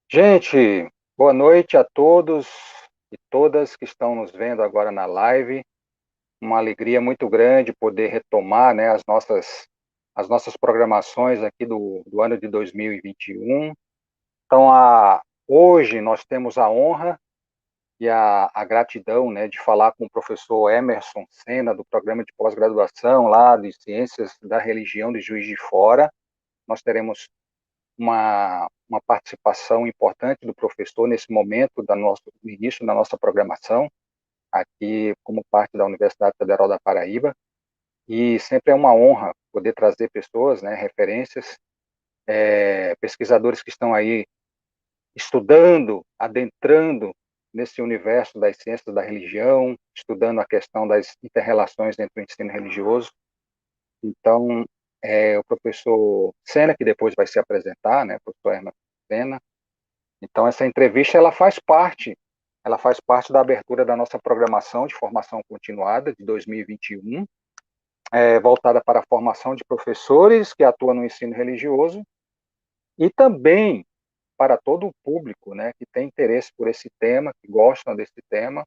Gente, boa noite a todos e todas que estão nos vendo agora na live. Uma alegria muito grande poder retomar, né, as nossas programações aqui do ano de 2021. Então, hoje nós temos a honra e a gratidão, né, de falar com o professor Emerson Sena, do programa de pós-graduação lá de Ciências da Religião de Juiz de Fora. Nós teremos uma participação importante do professor nesse momento do início da nossa programação, aqui como parte da Universidade Federal da Paraíba, e sempre é uma honra poder trazer pessoas, né, referências, pesquisadores que estão aí estudando, adentrando nesse universo das ciências da religião, estudando a questão das interrelações entre o ensino religioso. Então, o professor Sena, que depois vai se apresentar, né, o professor Herman Sena. Então, essa entrevista ela faz parte da abertura da nossa programação de formação continuada de 2021, voltada para a formação de professores que atuam no ensino religioso e também para todo o público, né, que tem interesse por esse tema, que gostam desse tema.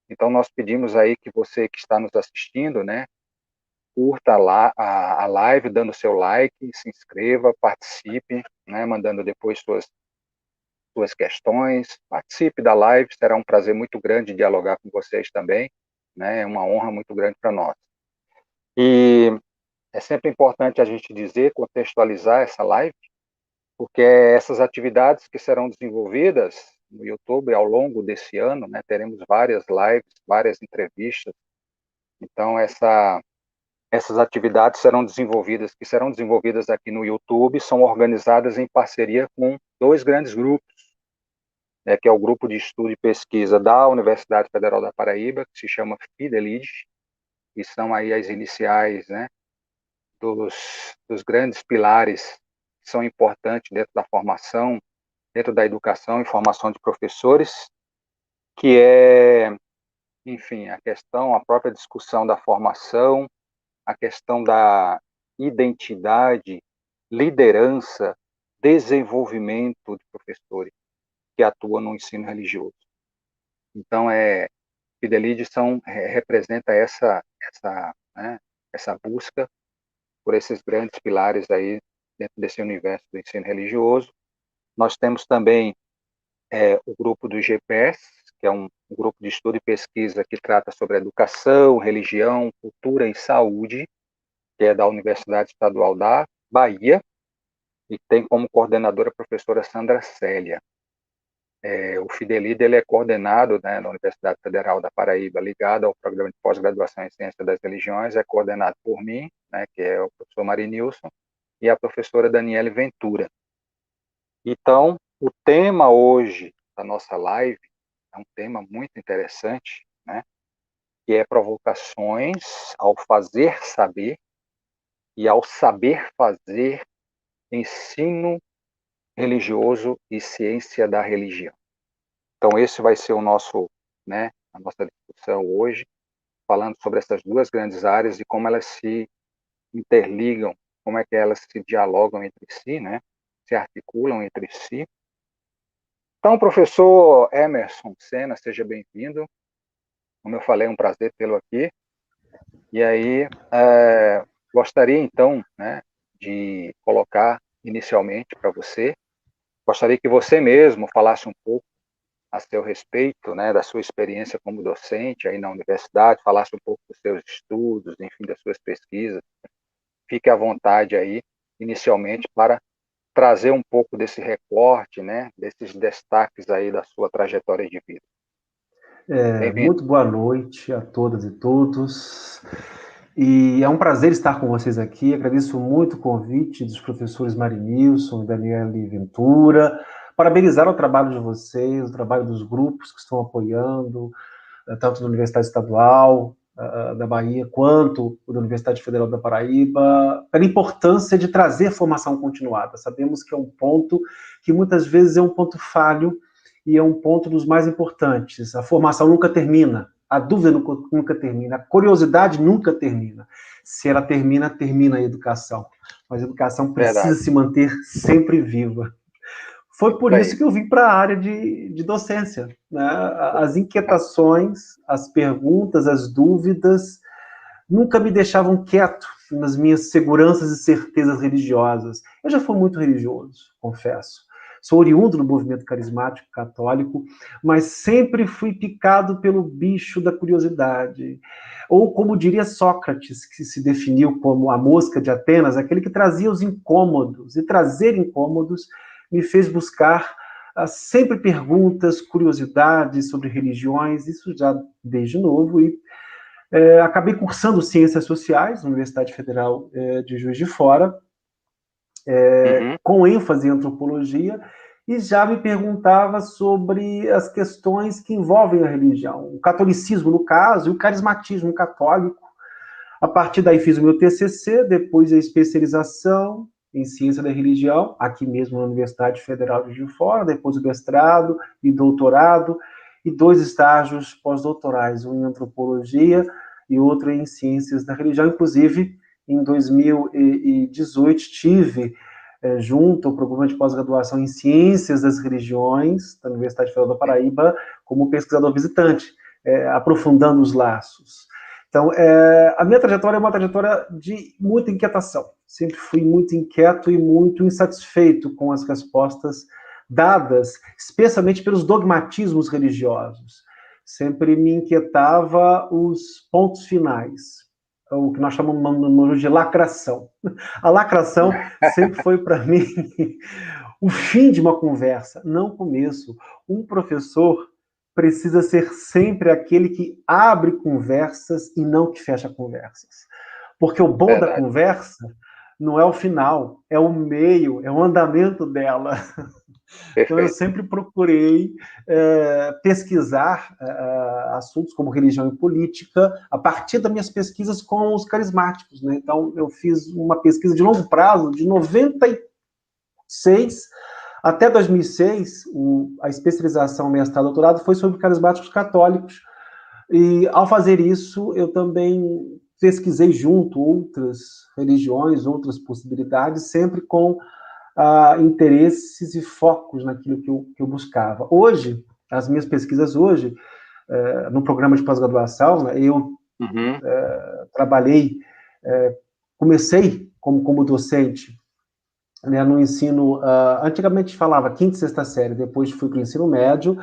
Então, nós pedimos aí que você que está nos assistindo, né, curta lá a live, dando seu like, se inscreva, participe, né, mandando depois suas questões, participe da live, será um prazer muito grande dialogar com vocês também, né? É uma honra muito grande para nós. E é sempre importante a gente dizer, contextualizar essa live, porque essas atividades que serão desenvolvidas no YouTube ao longo desse ano, né? Teremos várias lives, várias entrevistas. Então, essas atividades que serão desenvolvidas aqui no YouTube, são organizadas em parceria com dois grandes grupos, né, que é o Grupo de Estudo e Pesquisa da Universidade Federal da Paraíba, que se chama Fidelid, que são aí as iniciais, né, dos grandes pilares que são importantes dentro da formação, dentro da educação e formação de professores, que é, enfim, a própria discussão da formação, a questão da identidade, liderança, desenvolvimento de professores que atuam no ensino religioso. Então, Fidelidade representa né, essa busca por esses grandes pilares aí dentro desse universo do ensino religioso. Nós temos também o grupo do GPS, que é um grupo de estudo e pesquisa que trata sobre educação, religião, cultura e saúde, que é da Universidade Estadual da Bahia, e tem como coordenadora a professora Sandra Célia. O Fidelida ele é coordenado, né, na Universidade Federal da Paraíba, ligado ao programa de pós-graduação em Ciência das Religiões, é coordenado por mim, né, que é o professor Marinilson, e a professora Daniele Ventura. Então, o tema hoje da nossa live é um tema muito interessante, né, que é provocações ao fazer saber e ao saber fazer ensino religioso e ciência da religião. Então, esse vai ser né, a nossa discussão hoje, falando sobre essas duas grandes áreas e como elas se interligam, como é que elas se dialogam entre si, né, se articulam entre si. Então, professor Emerson Sena, seja bem-vindo. Como eu falei, é um prazer tê-lo aqui. E aí, gostaria então, né, de colocar inicialmente para você, gostaria que você mesmo falasse um pouco a seu respeito, né, da sua experiência como docente aí na universidade, falasse um pouco dos seus estudos, enfim, das suas pesquisas. Fique à vontade aí, inicialmente, para trazer um pouco desse recorte, né, desses destaques aí da sua trajetória de vida. Bem-vindo. Muito boa noite a todas e todos. E é um prazer estar com vocês aqui. Agradeço muito o convite dos professores Marinilson e Daniele Ventura. Parabenizar o trabalho de vocês, o trabalho dos grupos que estão apoiando, tanto da Universidade Estadual da Bahia, quanto da Universidade Federal da Paraíba, pela importância de trazer formação continuada. Sabemos que é um ponto que muitas vezes é um ponto falho e é um ponto dos mais importantes. A formação nunca termina, a dúvida nunca termina, a curiosidade nunca termina. Se ela termina, termina a educação. Mas a educação precisa Verdade. se manter sempre viva. Foi por Aí. isso que eu vim para a área de docência, né? As inquietações, as perguntas, as dúvidas nunca me deixavam quieto nas minhas seguranças e certezas religiosas. Eu já fui muito religioso, confesso. Sou oriundo do movimento carismático católico, mas sempre fui picado pelo bicho da curiosidade. Ou, como diria Sócrates, que se definiu como a mosca de Atenas, aquele que trazia os incômodos. E trazer incômodos me fez buscar sempre perguntas, curiosidades sobre religiões, isso já desde novo, e acabei cursando Ciências Sociais na Universidade Federal de Juiz de Fora, Uhum. com ênfase em antropologia, e já me perguntava sobre as questões que envolvem a religião, o catolicismo, no caso, e o carismatismo católico. A partir daí fiz o meu TCC, depois a especialização em ciência da religião, aqui mesmo na Universidade Federal de Juiz de Fora, depois o mestrado e doutorado, e 2 estágios pós-doutorais, um em antropologia e outro em ciências da religião. Inclusive, em 2018, tive, junto ao programa de pós-graduação em ciências das religiões da Universidade Federal da Paraíba, como pesquisador visitante, aprofundando os laços. Então, a minha trajetória é uma trajetória de muita inquietação. Sempre fui muito inquieto e muito insatisfeito com as respostas dadas, especialmente pelos dogmatismos religiosos. Sempre me inquietava os pontos finais, o que nós chamamos de lacração. A lacração sempre foi, para mim, o fim de uma conversa, não o começo. Um professor precisa ser sempre aquele que abre conversas e não que fecha conversas. Porque o bom da Verdade. conversa não é o final, é o meio, é o andamento dela. Então, eu Perfeito. sempre procurei pesquisar assuntos como religião e política a partir das minhas pesquisas com os carismáticos, né? Então, eu fiz uma pesquisa de longo prazo, de 96 até 2006, a especialização, mestrado, doutorado, foi sobre carismáticos católicos. E, ao fazer isso, eu também pesquisei junto outras religiões, outras possibilidades, sempre com interesses e focos naquilo que eu buscava. Hoje, as minhas pesquisas hoje, no programa de pós-graduação, né, eu Uhum. trabalhei, comecei como docente, né, no ensino, antigamente falava quinta e sexta série, depois fui para o ensino médio,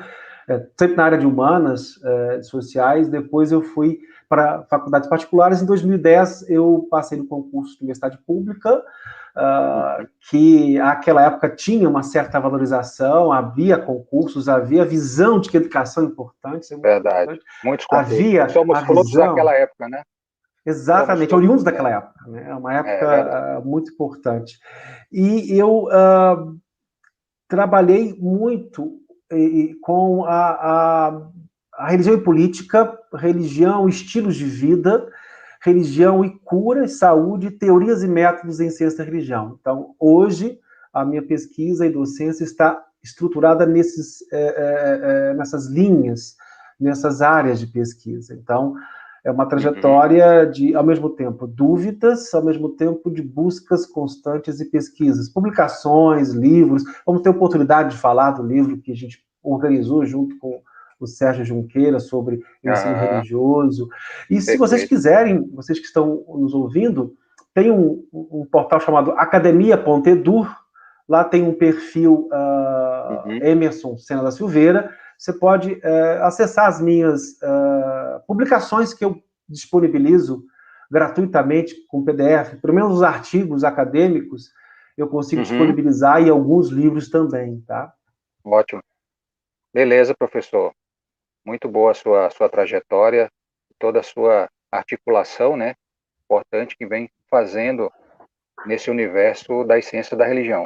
sempre na área de humanas, sociais, depois eu fui para faculdades particulares. Em 2010, eu passei no concurso de universidade pública, que naquela época tinha uma certa valorização, havia concursos, havia visão de que a educação é importante, isso é muito Verdade. importante, Muitos concursos. havia Somos a frutos visão, daquela época, né? Somos exatamente, frutos. oriundos daquela época, né? É uma Verdade. época muito importante. E eu trabalhei muito com a religião e política, religião, estilos de vida, religião e cura, saúde, teorias e métodos em ciência da religião. Então, hoje, a minha pesquisa e docência está estruturada nessas linhas, nessas áreas de pesquisa. Então, é uma Uhum. trajetória de, ao mesmo tempo, dúvidas, ao mesmo tempo de buscas constantes e pesquisas, publicações, livros. Vamos ter oportunidade de falar do livro que a gente organizou junto com o Sérgio Junqueira sobre ensino Ah, religioso. E se vocês perfeito. quiserem, vocês que estão nos ouvindo, tem um portal chamado academia.edu, lá tem um perfil Uhum. Emerson Sena da Silveira. Você pode acessar as minhas publicações que eu disponibilizo gratuitamente com PDF, pelo menos os artigos acadêmicos eu consigo Uhum. disponibilizar e alguns livros também, tá? Ótimo. Beleza, professor. Muito boa a sua trajetória, toda a sua articulação, né? Importante que vem fazendo nesse universo das ciências da religião.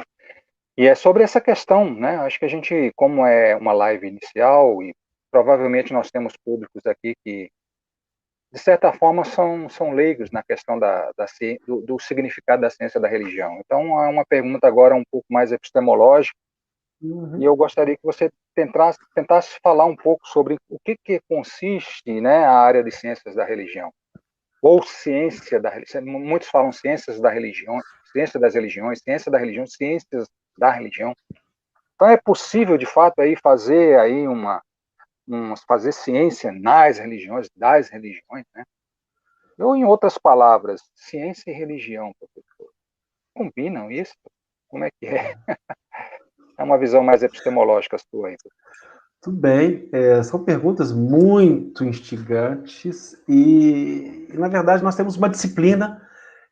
E é sobre essa questão, né? Acho que a gente, como é uma live inicial, e provavelmente nós temos públicos aqui que, de certa forma, são leigos na questão do significado da ciência da religião. Então, é uma pergunta agora um pouco mais epistemológica, e eu gostaria que você tentasse falar um pouco sobre o que consiste, né, a área de ciências da religião, ou ciência da religião. Muitos falam ciências da religião, ciência das religiões, ciência da religião, ciências da religião. Então é possível, de fato, aí fazer aí fazer ciência nas religiões, das religiões, né? Ou, em outras palavras, ciência e religião, professor, combinam isso? Como é que é? É uma visão mais epistemológica sua aí. Tudo bem, são perguntas muito instigantes na verdade, nós temos uma disciplina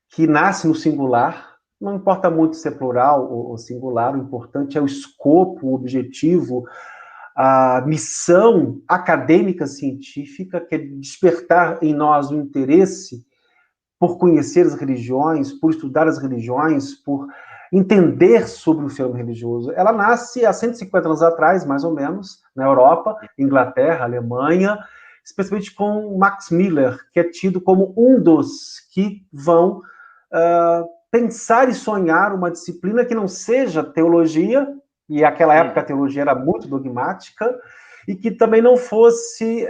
que nasce no singular, não importa muito se é plural ou singular, o importante é o escopo, o objetivo, a missão acadêmica científica, que é despertar em nós o interesse por conhecer as religiões, por estudar as religiões, por entender sobre o fenômeno religioso. Ela nasce há 150 anos atrás, mais ou menos, na Europa, Inglaterra, Alemanha, especialmente com Max Miller, que é tido como um dos que vão pensar e sonhar uma disciplina que não seja teologia, e naquela época a teologia era muito dogmática, e que também não fosse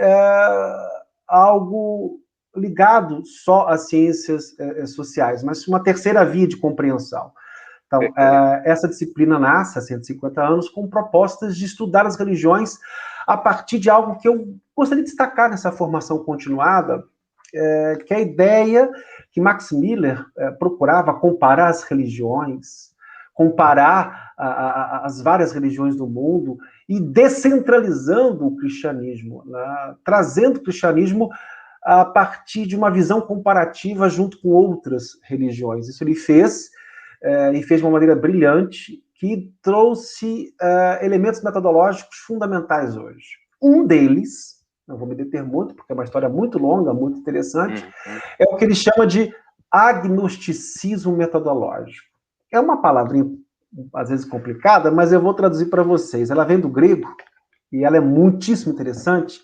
algo ligado só às ciências sociais, mas uma terceira via de compreensão. Então, essa disciplina nasce há 150 anos com propostas de estudar as religiões a partir de algo que eu gostaria de destacar nessa formação continuada, que é a ideia que Max Miller procurava comparar as religiões, comparar as várias religiões do mundo e descentralizando o cristianismo, né? Trazendo o cristianismo a partir de uma visão comparativa junto com outras religiões. Isso ele fez, e fez de uma maneira brilhante, que trouxe elementos metodológicos fundamentais hoje. Um deles, não vou me deter muito, porque é uma história muito longa, muito interessante, é o que ele chama de agnosticismo metodológico. É uma palavrinha, às vezes, complicada, mas eu vou traduzir para vocês. Ela vem do grego, e ela é muitíssimo interessante,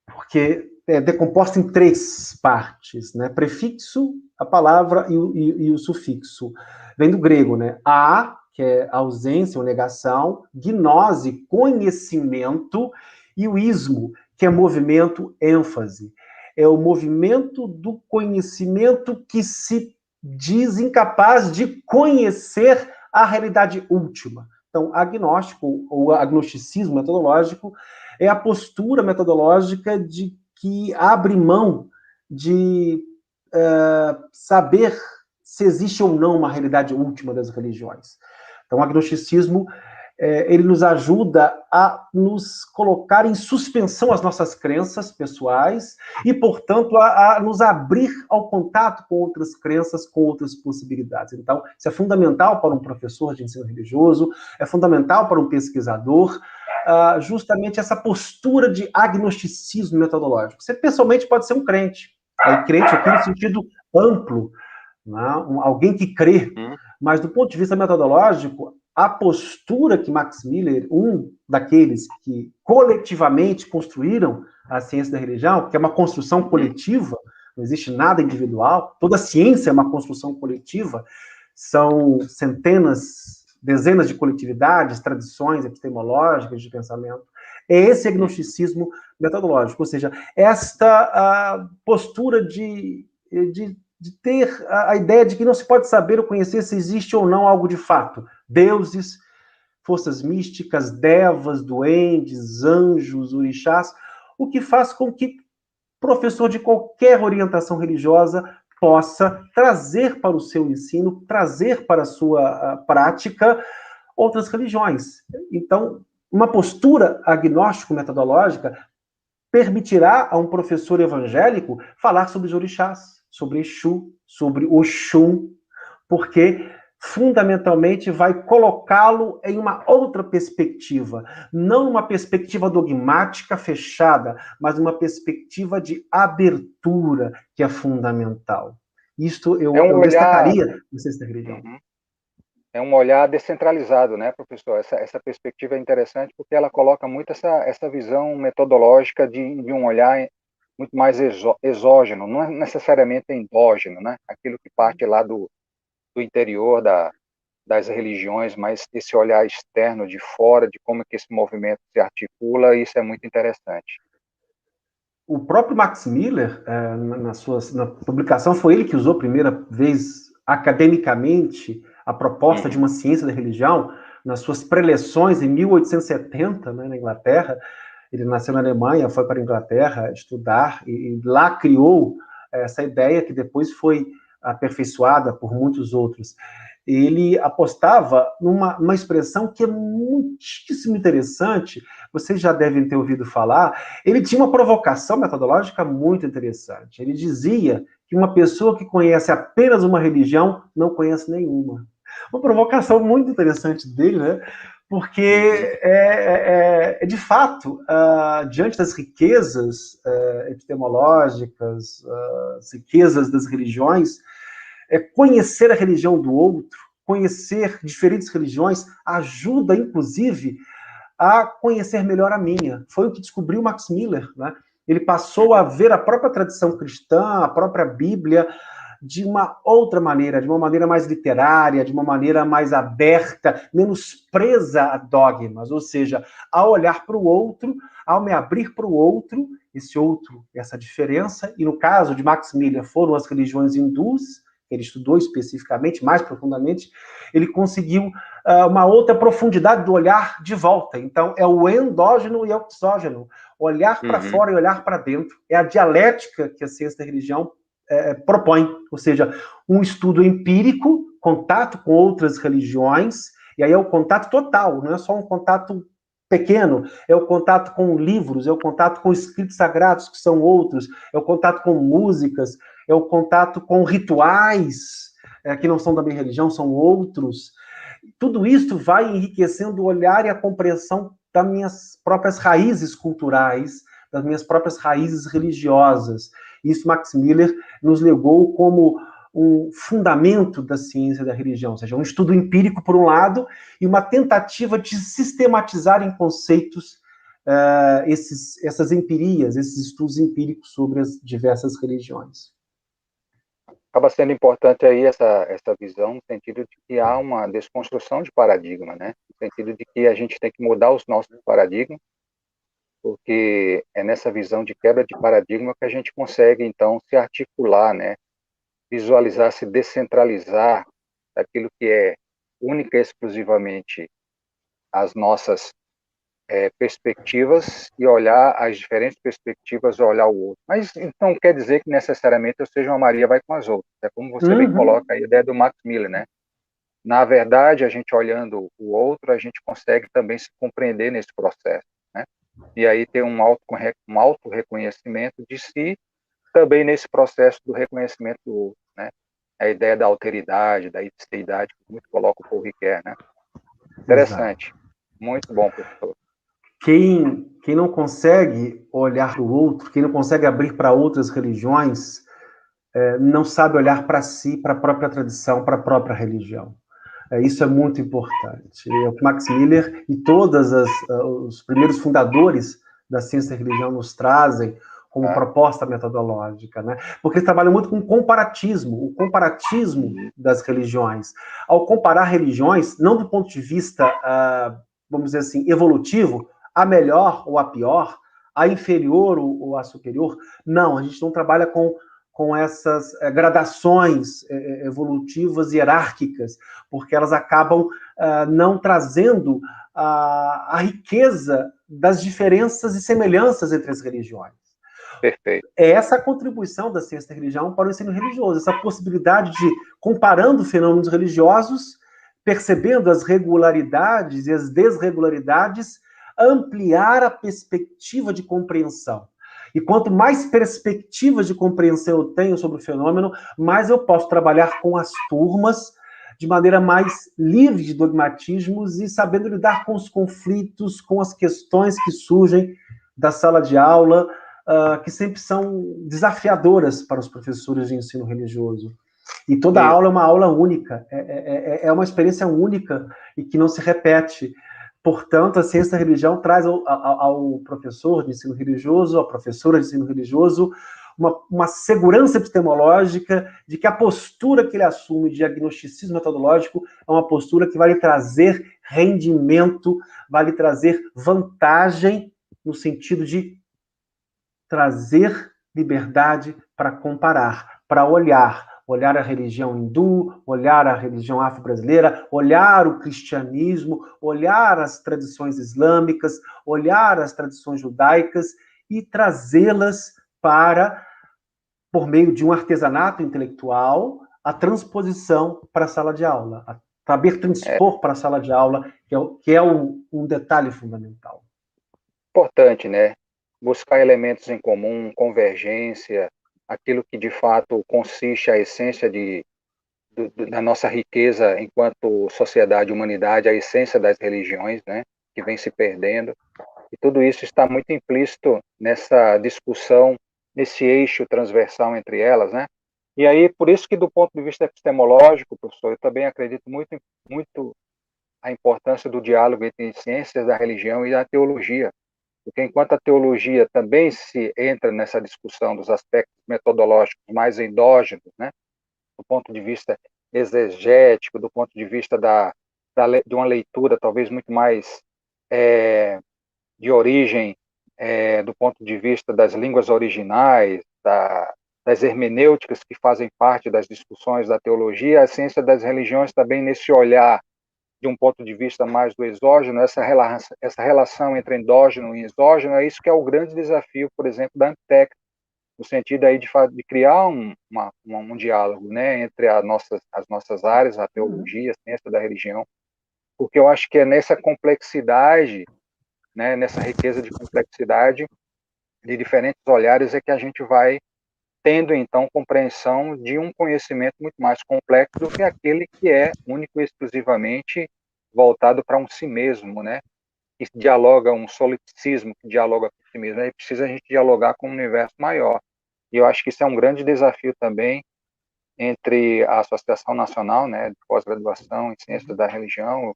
porque é decomposta em três partes, né? Prefixo, a palavra e o sufixo. Vem do grego, né? A, que é ausência ou negação, gnose, conhecimento, e o ismo, que é movimento, ênfase. É o movimento do conhecimento que se diz incapaz de conhecer a realidade última. Então, agnóstico, ou agnosticismo metodológico, é a postura metodológica de que abre mão de saber se existe ou não uma realidade última das religiões. Então, o agnosticismo ele nos ajuda a nos colocar em suspensão as nossas crenças pessoais e, portanto, a nos abrir ao contato com outras crenças, com outras possibilidades. Então, isso é fundamental para um professor de ensino religioso, é fundamental para um pesquisador, justamente essa postura de agnosticismo metodológico. Você, pessoalmente, pode ser um crente. Aí, crente aqui no sentido amplo, né? Alguém que crê. Mas, do ponto de vista metodológico, a postura que Max Miller, um daqueles que coletivamente construíram a ciência da religião, que é uma construção coletiva, não existe nada individual, toda ciência é uma construção coletiva, são centenas, dezenas de coletividades, tradições epistemológicas de pensamento. É esse agnosticismo metodológico, ou seja, esta postura de ter a ideia de que não se pode saber ou conhecer se existe ou não algo de fato. Deuses, forças místicas, devas, duendes, anjos, orixás, o que faz com que professor de qualquer orientação religiosa possa trazer para o seu ensino, trazer para a sua prática outras religiões. Então, uma postura agnóstico-metodológica permitirá a um professor evangélico falar sobre os orixás, sobre Exu, sobre Oxum, porque fundamentalmente vai colocá-lo em uma outra perspectiva, não uma perspectiva dogmática fechada, mas uma perspectiva de abertura que é fundamental. Isto eu destacaria na ciência da religião. É um olhar descentralizado, né, professor? Essa perspectiva é interessante porque ela coloca muito essa visão metodológica de um olhar muito mais exógeno, não é necessariamente endógeno, né? Aquilo que parte lá do interior das religiões, mas esse olhar externo, de fora, de como que esse movimento se articula, isso é muito interessante. O próprio Max Miller, na publicação, foi ele que usou a primeira vez academicamente a proposta de uma ciência da religião, nas suas preleções em 1870, né, na Inglaterra. Ele nasceu na Alemanha, foi para a Inglaterra estudar e lá criou essa ideia que depois foi aperfeiçoada por muitos outros. Ele apostava numa expressão que é muitíssimo interessante, vocês já devem ter ouvido falar. Ele tinha uma provocação metodológica muito interessante. Ele dizia que uma pessoa que conhece apenas uma religião não conhece nenhuma. Uma provocação muito interessante dele, né? Porque, de fato, diante das riquezas epistemológicas, as riquezas das religiões, conhecer a religião do outro, conhecer diferentes religiões, ajuda, inclusive, a conhecer melhor a minha. Foi o que descobriu Max Miller, né? Ele passou a ver a própria tradição cristã, a própria Bíblia, de uma outra maneira, de uma maneira mais literária, de uma maneira mais aberta, menos presa a dogmas, ou seja, ao olhar para o outro, ao me abrir para o outro, esse outro, essa diferença, e no caso de Max Miller foram as religiões hindus, que ele estudou especificamente, mais profundamente, ele conseguiu uma outra profundidade do olhar de volta. Então, é o endógeno e o exógeno, olhar para fora e olhar para dentro. É a dialética que a ciência da religião propõe, ou seja, um estudo empírico, contato com outras religiões, e aí é o contato total, não é só um contato pequeno, é o contato com livros, é o contato com escritos sagrados, que são outros, é o contato com músicas, é o contato com rituais, que não são da minha religião, são outros. Tudo isso vai enriquecendo o olhar e a compreensão das minhas próprias raízes culturais, das minhas próprias raízes religiosas. Isso Max Miller nos legou como um fundamento da ciência da religião, ou seja, um estudo empírico, por um lado, e uma tentativa de sistematizar em conceitos essas empirias, esses estudos empíricos sobre as diversas religiões. Acaba sendo importante aí essa visão, no sentido de que há uma desconstrução de paradigma, né? No sentido de que a gente tem que mudar os nossos paradigmas, porque é nessa visão de quebra de paradigma que a gente consegue, então, se articular, né? Visualizar, se descentralizar daquilo que é única e exclusivamente as nossas perspectivas e olhar as diferentes perspectivas, olhar o outro. Mas não quer dizer que necessariamente eu seja uma Maria vai com as outras. É como você bem coloca a ideia do Max Miller, né? Na verdade, a gente olhando o outro, a gente consegue também se compreender nesse processo, né? E aí ter um auto-reconhecimento de si também nesse processo do reconhecimento do outro, né? A ideia da alteridade, da isteidade, que muito coloca o Paul Ricoeur, né? Interessante. Exato. Muito bom, professor. Quem não consegue olhar para o outro, quem não consegue abrir para outras religiões, não sabe olhar para si, para a própria tradição, para a própria religião. Isso é muito importante. O Max Miller e todos os primeiros fundadores da ciência da religião nos trazem como proposta metodológica, né? Porque eles trabalham muito com o comparatismo das religiões. Ao comparar religiões, não do ponto de vista, vamos dizer assim, evolutivo, a melhor ou a pior, a inferior ou a superior, não, a gente não trabalha com essas gradações evolutivas e hierárquicas, porque elas acabam não trazendo a riqueza das diferenças e semelhanças entre as religiões. Perfeito. É essa a contribuição da ciência da religião para o ensino religioso, essa possibilidade de, comparando fenômenos religiosos, percebendo as regularidades e as desregularidades, ampliar a perspectiva de compreensão. E quanto mais perspectivas de compreensão eu tenho sobre o fenômeno, mais eu posso trabalhar com as turmas de maneira mais livre de dogmatismos e sabendo lidar com os conflitos, com as questões que surgem da sala de aula, que sempre são desafiadoras para os professores de ensino religioso. E toda aula é uma aula única, é uma experiência única e que não se repete. Portanto, a ciência da religião traz ao professor de ensino religioso, à professora de ensino religioso, uma segurança epistemológica de que a postura que ele assume de agnosticismo metodológico é uma postura que vai lhe trazer rendimento, vai lhe trazer vantagem no sentido de trazer liberdade para comparar, para olhar, olhar a religião hindu, olhar a religião afro-brasileira, olhar o cristianismo, olhar as tradições islâmicas, olhar as tradições judaicas e trazê-las para, por meio de um artesanato intelectual, a transposição para a sala de aula, saber transpor para a sala de aula, que é um detalhe fundamental. Importante, né? Buscar elementos em comum, convergência, aquilo que de fato consiste a essência da nossa riqueza enquanto sociedade, humanidade, a essência das religiões, né? Que vem se perdendo. E tudo isso está muito implícito nessa discussão, nesse eixo transversal entre elas, né? E aí, por isso que do ponto de vista epistemológico, professor, eu também acredito muito a importância do diálogo entre ciências da religião e a teologia, porque enquanto a teologia também se entra nessa discussão dos aspectos metodológicos mais endógenos, né, do ponto de vista exegético, do ponto de vista de uma leitura talvez muito mais de origem, do ponto de vista das línguas originais, das hermenêuticas que fazem parte das discussões da teologia, a ciência das religiões também nesse olhar de um ponto de vista mais do exógeno, essa relação entre endógeno e exógeno, é isso que é o grande desafio, por exemplo, da Antec, no sentido aí de criar um diálogo, né, entre as nossas áreas, a teologia, a ciência da religião, porque eu acho que é nessa complexidade, né, nessa riqueza de complexidade, de diferentes olhares, é que a gente vai tendo, então, compreensão de um conhecimento muito mais complexo do que aquele que é único e exclusivamente voltado para um si mesmo, né? Que dialoga um solipsismo, que dialoga com si mesmo. É preciso a gente dialogar com um universo maior. E eu acho que isso é um grande desafio também entre a Associação Nacional, né, de Pós-Graduação em Ciências da Religião,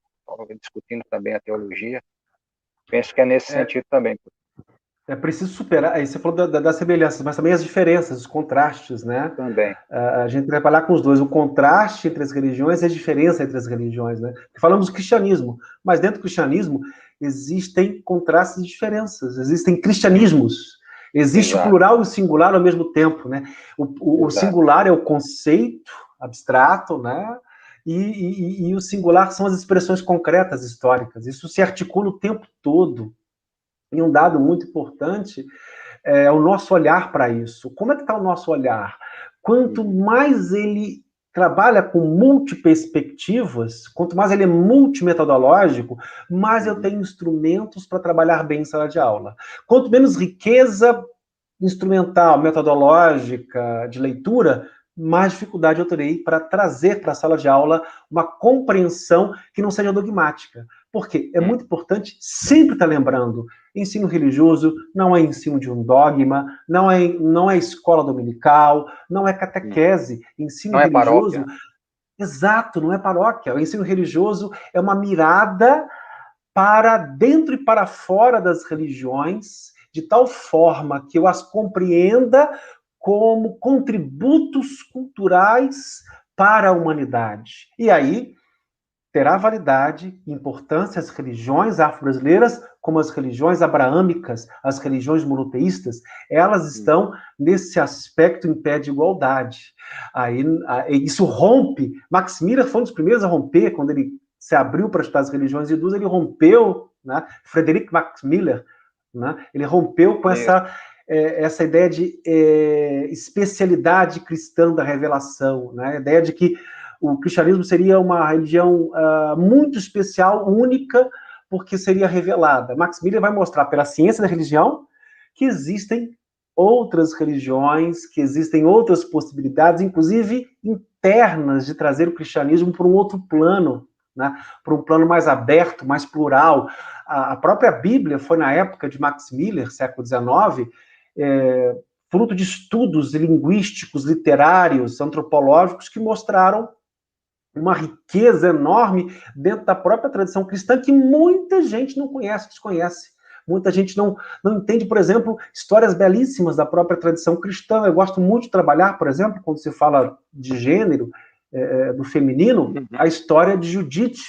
discutindo também a teologia. Penso que é nesse sentido também. É preciso superar, aí você falou das semelhanças, mas também as diferenças, os contrastes, né? Também. A gente vai trabalhar com os dois, o contraste entre as religiões e a diferença entre as religiões, né? Falamos do cristianismo, mas dentro do cristianismo existem contrastes e diferenças, existem cristianismos, existe Exato. o plural e o singular ao mesmo tempo, né? O singular é o conceito abstrato, né? E o singular são as expressões concretas históricas, isso se articula o tempo todo. E um dado muito importante é o nosso olhar para isso. Como é que está o nosso olhar? Quanto mais ele trabalha com multiperspectivas, quanto mais ele é multimetodológico, mais eu tenho instrumentos para trabalhar bem em sala de aula. Quanto menos riqueza instrumental, metodológica, de leitura, mais dificuldade eu terei para trazer para a sala de aula uma compreensão que não seja dogmática. Porque é muito importante sempre estar lembrando, ensino religioso não é ensino de um dogma, não é escola dominical, não é catequese. Ensino não é religioso, paróquia. Exato, não é paróquia. O ensino religioso é uma mirada para dentro e para fora das religiões, de tal forma que eu as compreenda como contributos culturais para a humanidade. E aí terá validade e importância as religiões afro-brasileiras, como as religiões abraâmicas, as religiões monoteístas, elas estão nesse aspecto em pé de igualdade. Aí, isso rompe. Max Miller foi um dos primeiros a romper, quando ele se abriu para estudar as religiões hindus, ele rompeu, né? Frederick Max Miller, né? Ele rompeu com essa ideia de especialidade cristã da revelação, né? A ideia de que o cristianismo seria uma religião muito especial, única, porque seria revelada. Max Miller vai mostrar pela ciência da religião que existem outras religiões, que existem outras possibilidades, inclusive internas, de trazer o cristianismo para um outro plano, né? Para um plano mais aberto, mais plural. A própria Bíblia foi, na época de Max Miller, século XIX, fruto de estudos linguísticos, literários, antropológicos, que mostraram uma riqueza enorme dentro da própria tradição cristã que muita gente não conhece, desconhece. Muita gente não entende, por exemplo, histórias belíssimas da própria tradição cristã. Eu gosto muito de trabalhar, por exemplo, quando se fala de gênero, do feminino, a história de Judite,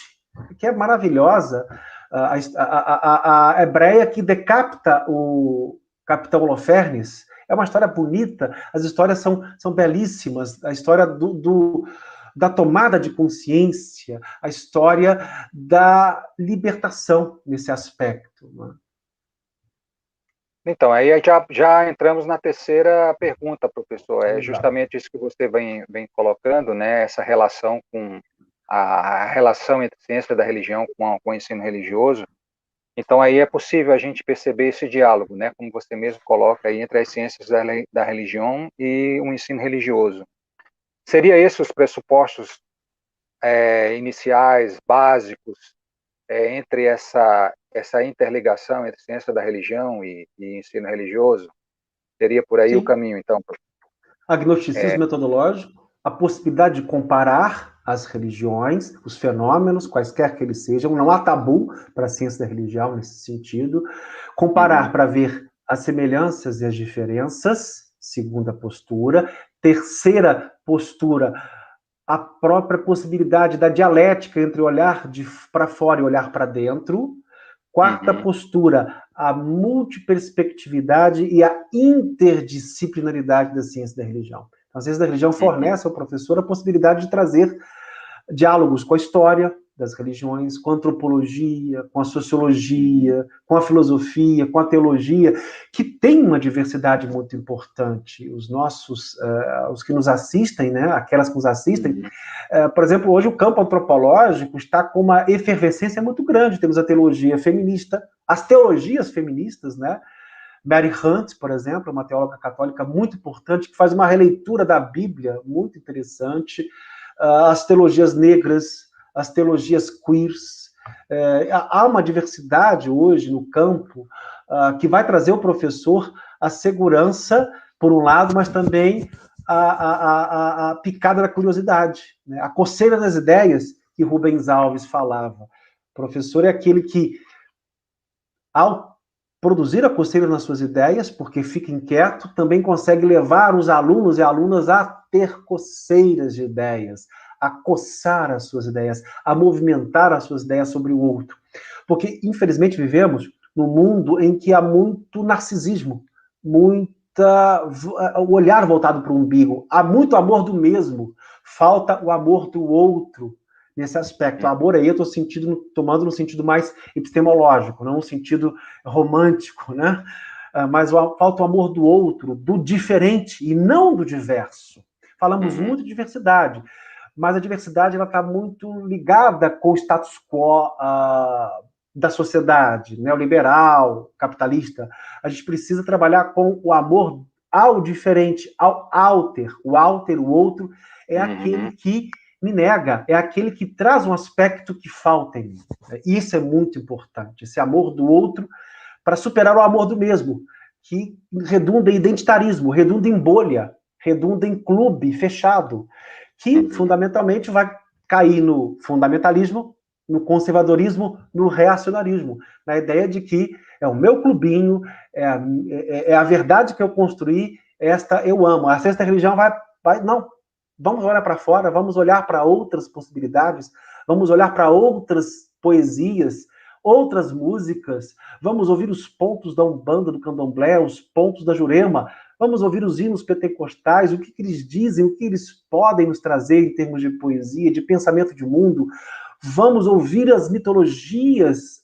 que é maravilhosa. A hebreia que decapita o capitão Holofernes é uma história bonita, as histórias são belíssimas, a história da tomada de consciência, a história da libertação nesse aspecto. Né? Então, aí já entramos na terceira pergunta, professor. É Exato. justamente isso que você vem colocando, né? Essa relação com a relação entre ciência da religião com o ensino religioso. Então, aí é possível a gente perceber esse diálogo, né? Como você mesmo coloca aí, entre as ciências da religião e o ensino religioso. Seria esses os pressupostos iniciais, básicos, entre essa interligação entre ciência da religião e ensino religioso? Seria por aí o Sim. caminho, então? Agnosticismo metodológico, a possibilidade de comparar as religiões, os fenômenos, quaisquer que eles sejam, não há tabu para a ciência da religião nesse sentido, comparar para ver as semelhanças e as diferenças, segunda postura. Terceira postura, a própria possibilidade da dialética entre olhar para fora e olhar para dentro. Quarta postura, a multiperspectividade e a interdisciplinaridade da ciência da religião. Então, a ciência da religião fornece ao professor a possibilidade de trazer diálogos com a história das religiões, com a antropologia, com a sociologia, com a filosofia, com a teologia, que tem uma diversidade muito importante. Os que nos assistem, né, aquelas que nos assistem, por exemplo, hoje o campo antropológico está com uma efervescência muito grande. Temos a teologia feminista, as teologias feministas, né? Mary Hunt, por exemplo, uma teóloga católica muito importante, que faz uma releitura da Bíblia muito interessante. As teologias negras, as teologias queers. Há uma diversidade hoje no campo que vai trazer ao professor a segurança, por um lado, mas também a picada da curiosidade, né? A coceira das ideias que Rubens Alves falava. O professor é aquele que, ao produzir a coceira nas suas ideias, porque fica inquieto, também consegue levar os alunos e alunas a ter coceiras de ideias, a coçar as suas ideias, a movimentar as suas ideias sobre o outro. Porque, infelizmente, vivemos num mundo em que há muito narcisismo, o olhar voltado para o umbigo, há muito amor do mesmo, falta o amor do outro nesse aspecto. O amor aí eu estou tomando no sentido mais epistemológico, não no sentido romântico, né? Mas falta o amor do outro, do diferente e não do diverso. Falamos muito de diversidade, mas a diversidade ela está muito ligada com o status quo da sociedade neoliberal, capitalista. A gente precisa trabalhar com o amor ao diferente, ao alter. O alter, o outro, é aquele que me nega, é aquele que traz um aspecto que falta em mim. Isso é muito importante, esse amor do outro para superar o amor do mesmo, que redunda em identitarismo, redunda em bolha, redunda em clube fechado, que fundamentalmente vai cair no fundamentalismo, no conservadorismo, no reacionarismo, na ideia de que é o meu clubinho, é a verdade que eu construí, esta eu amo. A ciência da religião não, vamos olhar para fora, vamos olhar para outras possibilidades, vamos olhar para outras poesias, outras músicas, vamos ouvir os pontos da Umbanda, do Candomblé, os pontos da Jurema, vamos ouvir os hinos pentecostais, o que eles dizem, o que eles podem nos trazer em termos de poesia, de pensamento de mundo. Vamos ouvir as mitologias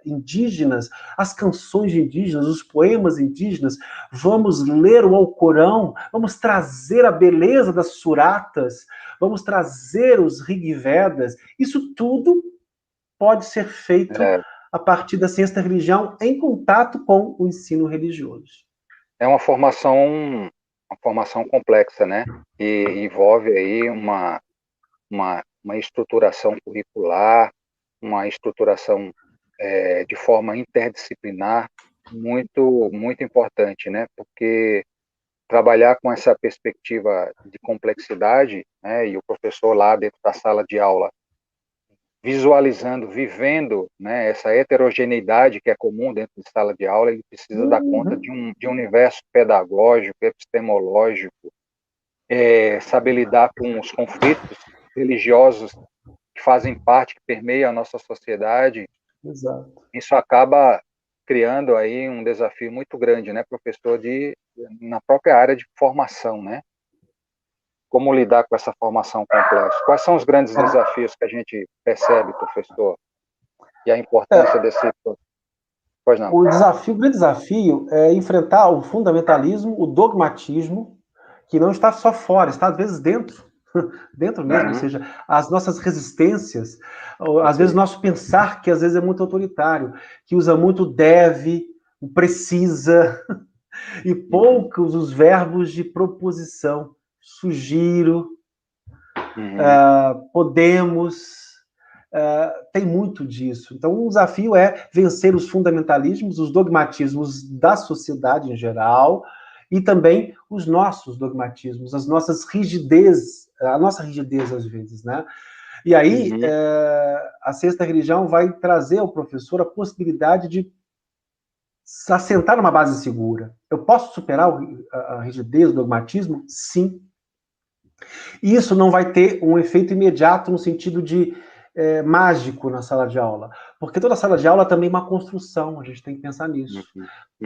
indígenas, as canções indígenas, os poemas indígenas, vamos ler o Alcorão, vamos trazer a beleza das suratas, vamos trazer os Rigvedas. Isso tudo pode ser feito a partir da ciência da religião em contato com o ensino religioso. É uma formação complexa, né? E envolve aí uma estruturação curricular, uma estruturação de forma interdisciplinar muito importante, né? Porque trabalhar com essa perspectiva de complexidade, né? E o professor lá dentro da sala de aula visualizando, vivendo, né, essa heterogeneidade que é comum dentro de sala de aula, ele precisa dar conta de um universo pedagógico, epistemológico, saber lidar com os conflitos religiosos que fazem parte, que permeiam a nossa sociedade. Exato. Isso acaba criando aí um desafio muito grande, né, professor, na própria área de formação, né? Como lidar com essa formação complexa? Quais são os grandes desafios que a gente percebe, professor? E a importância desse... Pois não. O grande desafio é enfrentar o fundamentalismo, o dogmatismo, que não está só fora, está às vezes dentro, dentro mesmo, ou seja, as nossas resistências, às vezes o nosso pensar, que às vezes é muito autoritário, que usa muito deve, precisa, e poucos os verbos de proposição, sugiro, podemos, tem muito disso. Então, um desafio é vencer os fundamentalismos, os dogmatismos da sociedade em geral, e também os nossos dogmatismos, as nossas rigidez, a nossa rigidez às vezes, né? E aí, a sexta religião vai trazer ao professor a possibilidade de se assentar numa base segura. Eu posso superar a rigidez, o dogmatismo? Sim. E isso não vai ter um efeito imediato no sentido de mágico na sala de aula, porque toda sala de aula também é uma construção, a gente tem que pensar nisso.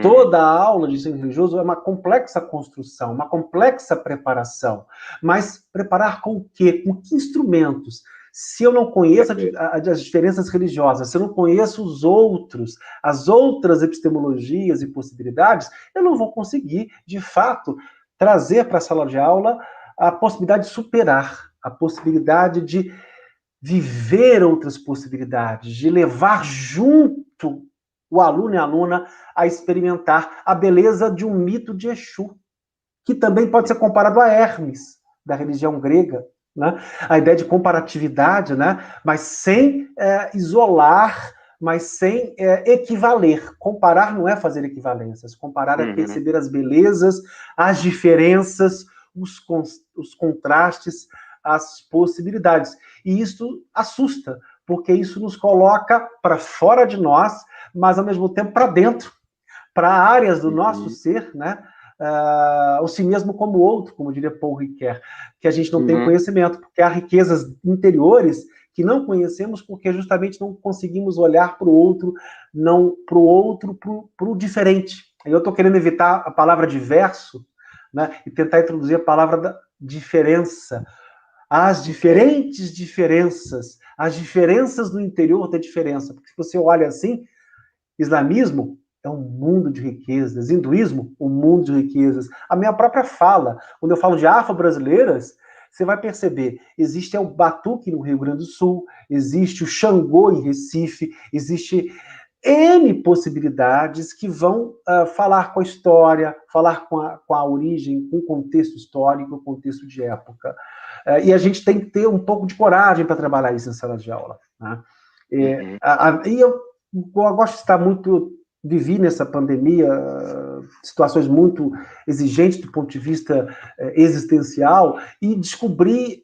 Toda a aula de ensino religioso é uma complexa construção, uma complexa preparação, mas preparar com o quê? Com que instrumentos? Se eu não conheço as diferenças religiosas, se eu não conheço os outros, as outras epistemologias e possibilidades, eu não vou conseguir, de fato, trazer para a sala de aula a possibilidade de superar, a possibilidade de viver outras possibilidades, de levar junto o aluno e a aluna a experimentar a beleza de um mito de Exu, que também pode ser comparado a Hermes, da religião grega, né? A ideia de comparatividade, né? Mas sem isolar, mas sem equivaler. Comparar não é fazer equivalências, comparar é perceber as belezas, as diferenças, os contrastes, as possibilidades. E isso assusta, porque isso nos coloca para fora de nós, mas ao mesmo tempo para dentro, para áreas do nosso ser, né? O si mesmo como o outro, como diria Paul Ricoeur, que a gente não tem conhecimento, porque há riquezas interiores que não conhecemos porque justamente não conseguimos olhar para o outro, não para o outro, para o diferente. Eu estou querendo evitar a palavra diverso, né? E tentar introduzir a palavra da diferença. As diferentes diferenças, as diferenças no interior da diferença. Porque se você olha assim, islamismo é um mundo de riquezas, hinduísmo, um mundo de riquezas. A minha própria fala, quando eu falo de afro-brasileiras, você vai perceber, existe o batuque no Rio Grande do Sul, existe o Xangô em Recife, existe N possibilidades que vão falar com a história, falar com a origem, com o contexto histórico, o contexto de época. E a gente tem que ter um pouco de coragem para trabalhar isso em sala de aula. Né? E eu gosto de estar muito... Vivi nessa pandemia situações muito exigentes do ponto de vista existencial e descobri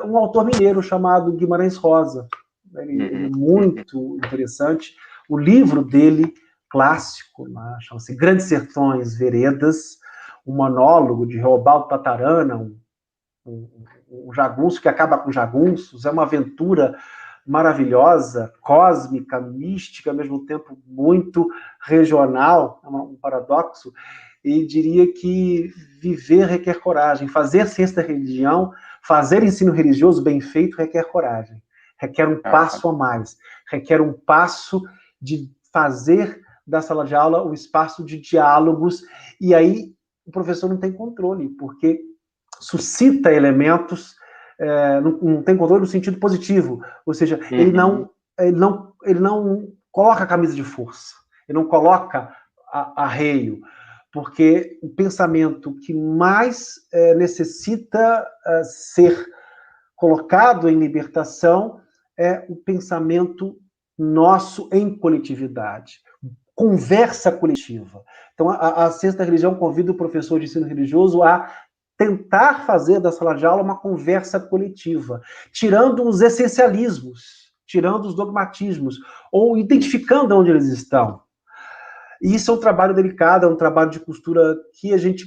um autor mineiro chamado Guimarães Rosa. Ele é muito interessante. O livro dele, clássico, né, chama-se Grandes Sertões Veredas, um monólogo de Reobaldo Tatarana, um jagunço que acaba com jagunços, é uma aventura maravilhosa, cósmica, mística, ao mesmo tempo muito regional, é um paradoxo, e diria que viver requer coragem, fazer ciência da religião, fazer ensino religioso bem feito requer coragem, requer um passo a mais, requer um passo de fazer da sala de aula um espaço de diálogos, e aí o professor não tem controle, porque suscita elementos, não tem controle no sentido positivo, ou seja, ele não coloca a camisa de força, ele não coloca arreio, porque o pensamento que mais necessita ser colocado em libertação é o pensamento nosso em coletividade, conversa coletiva. Então, a Ciência da Religião convida o professor de ensino religioso a tentar fazer da sala de aula uma conversa coletiva, tirando os essencialismos, tirando os dogmatismos, ou identificando onde eles estão. E isso é um trabalho delicado, é um trabalho de costura que a gente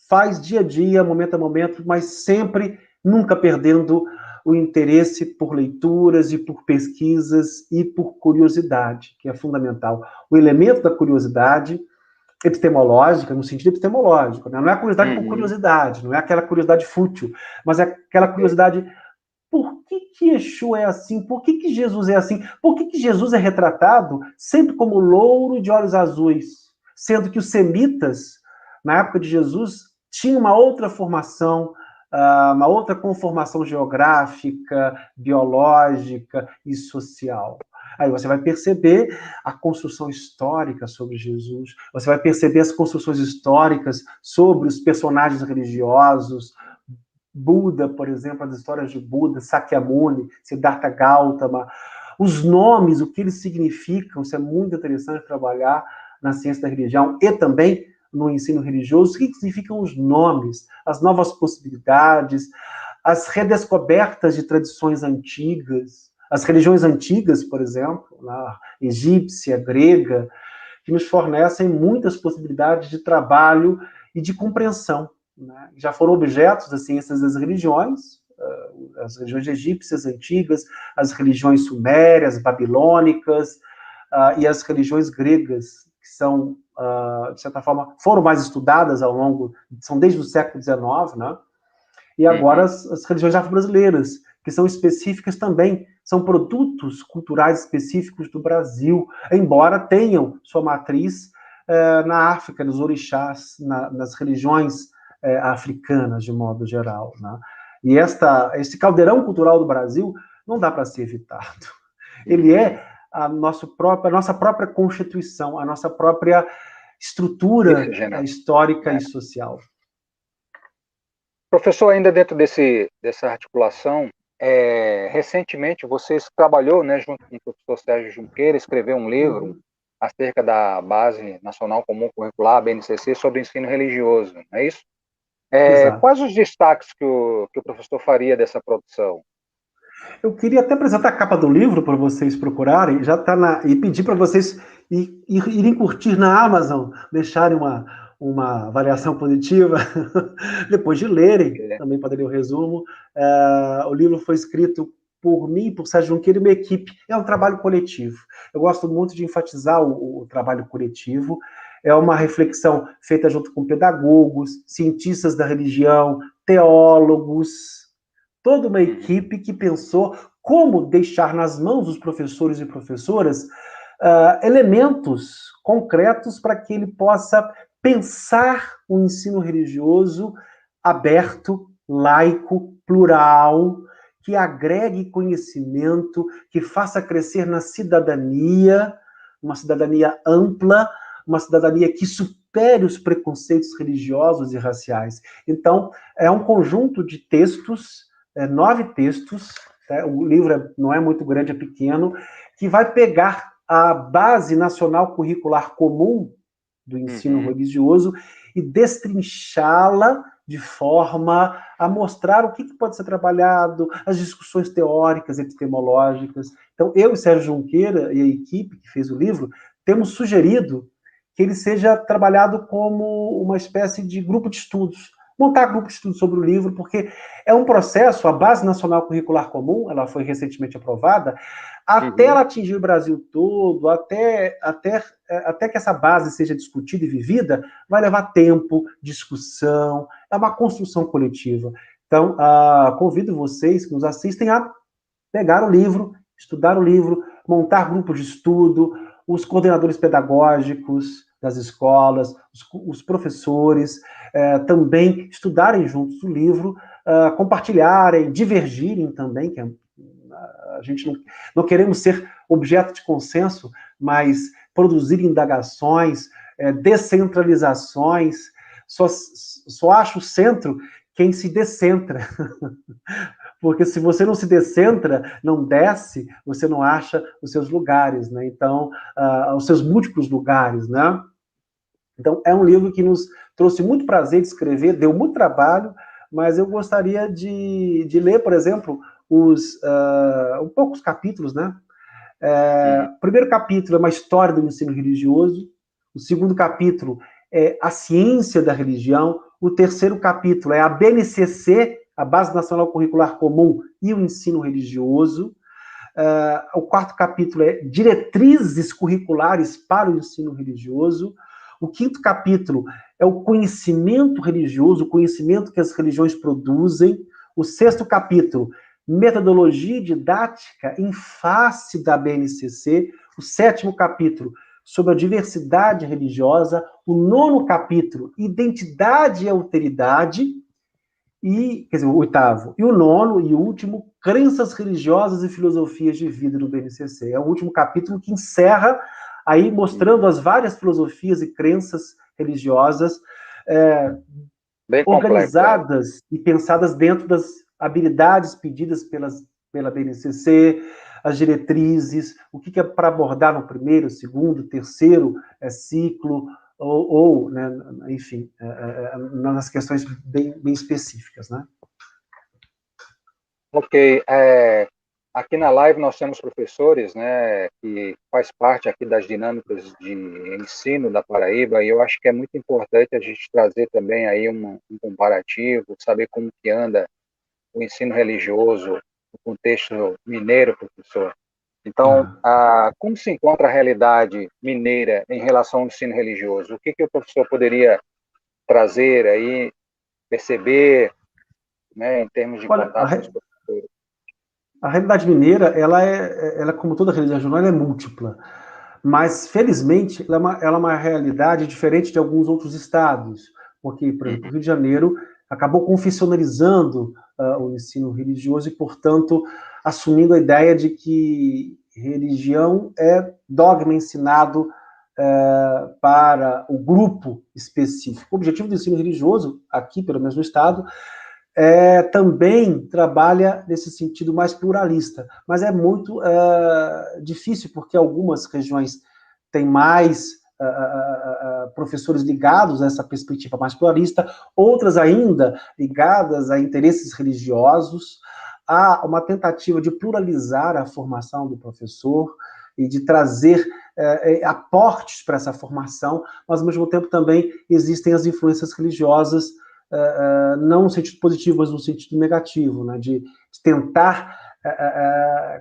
faz dia a dia, momento a momento, mas sempre, nunca perdendo o interesse por leituras e por pesquisas e por curiosidade, que é fundamental. O elemento da curiosidade epistemológica, no sentido epistemológico, né? Não é a curiosidade por curiosidade, não é aquela curiosidade fútil, mas é aquela curiosidade: por que Yeshua é assim? Por que Jesus é assim? Por que Jesus é retratado sempre como louro de olhos azuis? Sendo que os semitas, na época de Jesus, tinham uma outra formação, uma outra conformação geográfica, biológica e social. Aí você vai perceber a construção histórica sobre Jesus, você vai perceber as construções históricas sobre os personagens religiosos, Buda, por exemplo, as histórias de Buda, Sakyamuni, Siddhartha Gautama, os nomes, o que eles significam, isso é muito interessante trabalhar na ciência da religião e também no ensino religioso, o que significam os nomes, as novas possibilidades, as redescobertas de tradições antigas, as religiões antigas, por exemplo, a egípcia, grega, que nos fornecem muitas possibilidades de trabalho e de compreensão, né? Já foram objetos das ciências das religiões, as religiões egípcias antigas, as religiões sumérias, babilônicas, e as religiões gregas, que são, de certa forma, foram mais estudadas ao longo, são desde o século XIX, né? E agora as religiões afro-brasileiras, que são específicas também, são produtos culturais específicos do Brasil, embora tenham sua matriz na África, nos orixás, nas religiões africanas, de modo geral, né? E esse caldeirão cultural do Brasil não dá para ser evitado. Ele é a nossa própria constituição, a nossa própria estrutura histórica e social. Professor, ainda dentro dessa articulação, recentemente você trabalhou, né, junto com o professor Sérgio Junqueira, escreveu um livro acerca da Base Nacional Comum Curricular, BNCC, sobre ensino religioso, não é isso? Quais os destaques que o professor faria dessa produção? Eu queria até apresentar a capa do livro para vocês procurarem, já está e pedir para vocês irem curtir na Amazon, deixarem uma avaliação positiva, depois de lerem, também podem ler o resumo. O livro foi escrito por mim, por Sérgio Junqueira e minha equipe. É um trabalho coletivo. Eu gosto muito de enfatizar o trabalho coletivo. É uma reflexão feita junto com pedagogos, cientistas da religião, teólogos, toda uma equipe que pensou como deixar nas mãos dos professores e professoras elementos concretos para que ele possa pensar o ensino religioso aberto, laico, plural, que agregue conhecimento, que faça crescer na cidadania, uma cidadania ampla, uma cidadania que supere os preconceitos religiosos e raciais. Então, é um conjunto de textos, 9 textos, o livro não é muito grande, é pequeno, que vai pegar a Base Nacional Curricular Comum do ensino religioso e destrinchá-la de forma a mostrar o que pode ser trabalhado, as discussões teóricas, epistemológicas. Então, eu e Sérgio Junqueira e a equipe que fez o livro, temos sugerido que ele seja trabalhado como uma espécie de grupo de estudos, montar grupo de estudos sobre o livro, porque é um processo, a Base Nacional Curricular Comum, ela foi recentemente aprovada, até ela atingir o Brasil todo, até que essa base seja discutida e vivida, vai levar tempo, discussão, é uma construção coletiva. Então, convido vocês que nos assistem a pegar o livro, estudar o livro, montar grupos de estudo, os coordenadores pedagógicos das escolas, os professores, também estudarem juntos o livro, compartilharem, divergirem também, que a gente não queremos ser objeto de consenso, mas produzir indagações, descentralizações. Só acha o centro quem se descentra. Porque se você não se descentra, não desce, você não acha os seus lugares, né? Então, os seus múltiplos lugares, né? Então, é um livro que nos trouxe muito prazer de escrever, deu muito trabalho, mas eu gostaria de ler, por exemplo, poucos capítulos, né? O primeiro capítulo é uma história do ensino religioso, o segundo capítulo é a ciência da religião, o terceiro capítulo é a BNCC a Base Nacional Curricular Comum e o ensino religioso. O quarto capítulo é diretrizes curriculares para o ensino religioso. O quinto capítulo é o conhecimento religioso, o conhecimento que as religiões produzem. O sexto capítulo, metodologia didática em face da BNCC. O sétimo capítulo, sobre a diversidade religiosa. O nono capítulo, identidade e alteridade. E, quer dizer, o oitavo. E o nono e último, crenças religiosas e filosofias de vida no BNCC. É o último capítulo que encerra aí mostrando as várias filosofias e crenças religiosas organizadas e pensadas dentro das habilidades pedidas pela BNCC, as diretrizes, o que é para abordar no primeiro, segundo, terceiro ciclo, ou né, enfim, nas questões bem específicas, né? Ok. Aqui na live nós temos professores, né, que faz parte aqui das dinâmicas de ensino da Paraíba, e eu acho que é muito importante a gente trazer também aí um comparativo, saber como que anda o ensino religioso no contexto mineiro, professor. Então, como se encontra a realidade mineira em relação ao ensino religioso? O que o professor poderia trazer aí, perceber, né, em termos de Olha, contato com os professores? a realidade mineira, ela como toda religião, ela é múltipla. Mas, felizmente, ela é uma realidade diferente de alguns outros estados. Porque, por exemplo, o Rio de Janeiro acabou confessionalizando o ensino religioso e, portanto, assumindo a ideia de que religião é dogma ensinado para o grupo específico. O objetivo do ensino religioso, aqui, pelo menos no estado, também trabalha nesse sentido mais pluralista, mas é muito difícil, porque algumas regiões têm mais professores ligados a essa perspectiva mais pluralista, outras ainda ligadas a interesses religiosos. Há uma tentativa de pluralizar a formação do professor e de trazer aportes para essa formação, mas, ao mesmo tempo, também existem as influências religiosas, não no sentido positivo, mas no sentido negativo, né, de tentar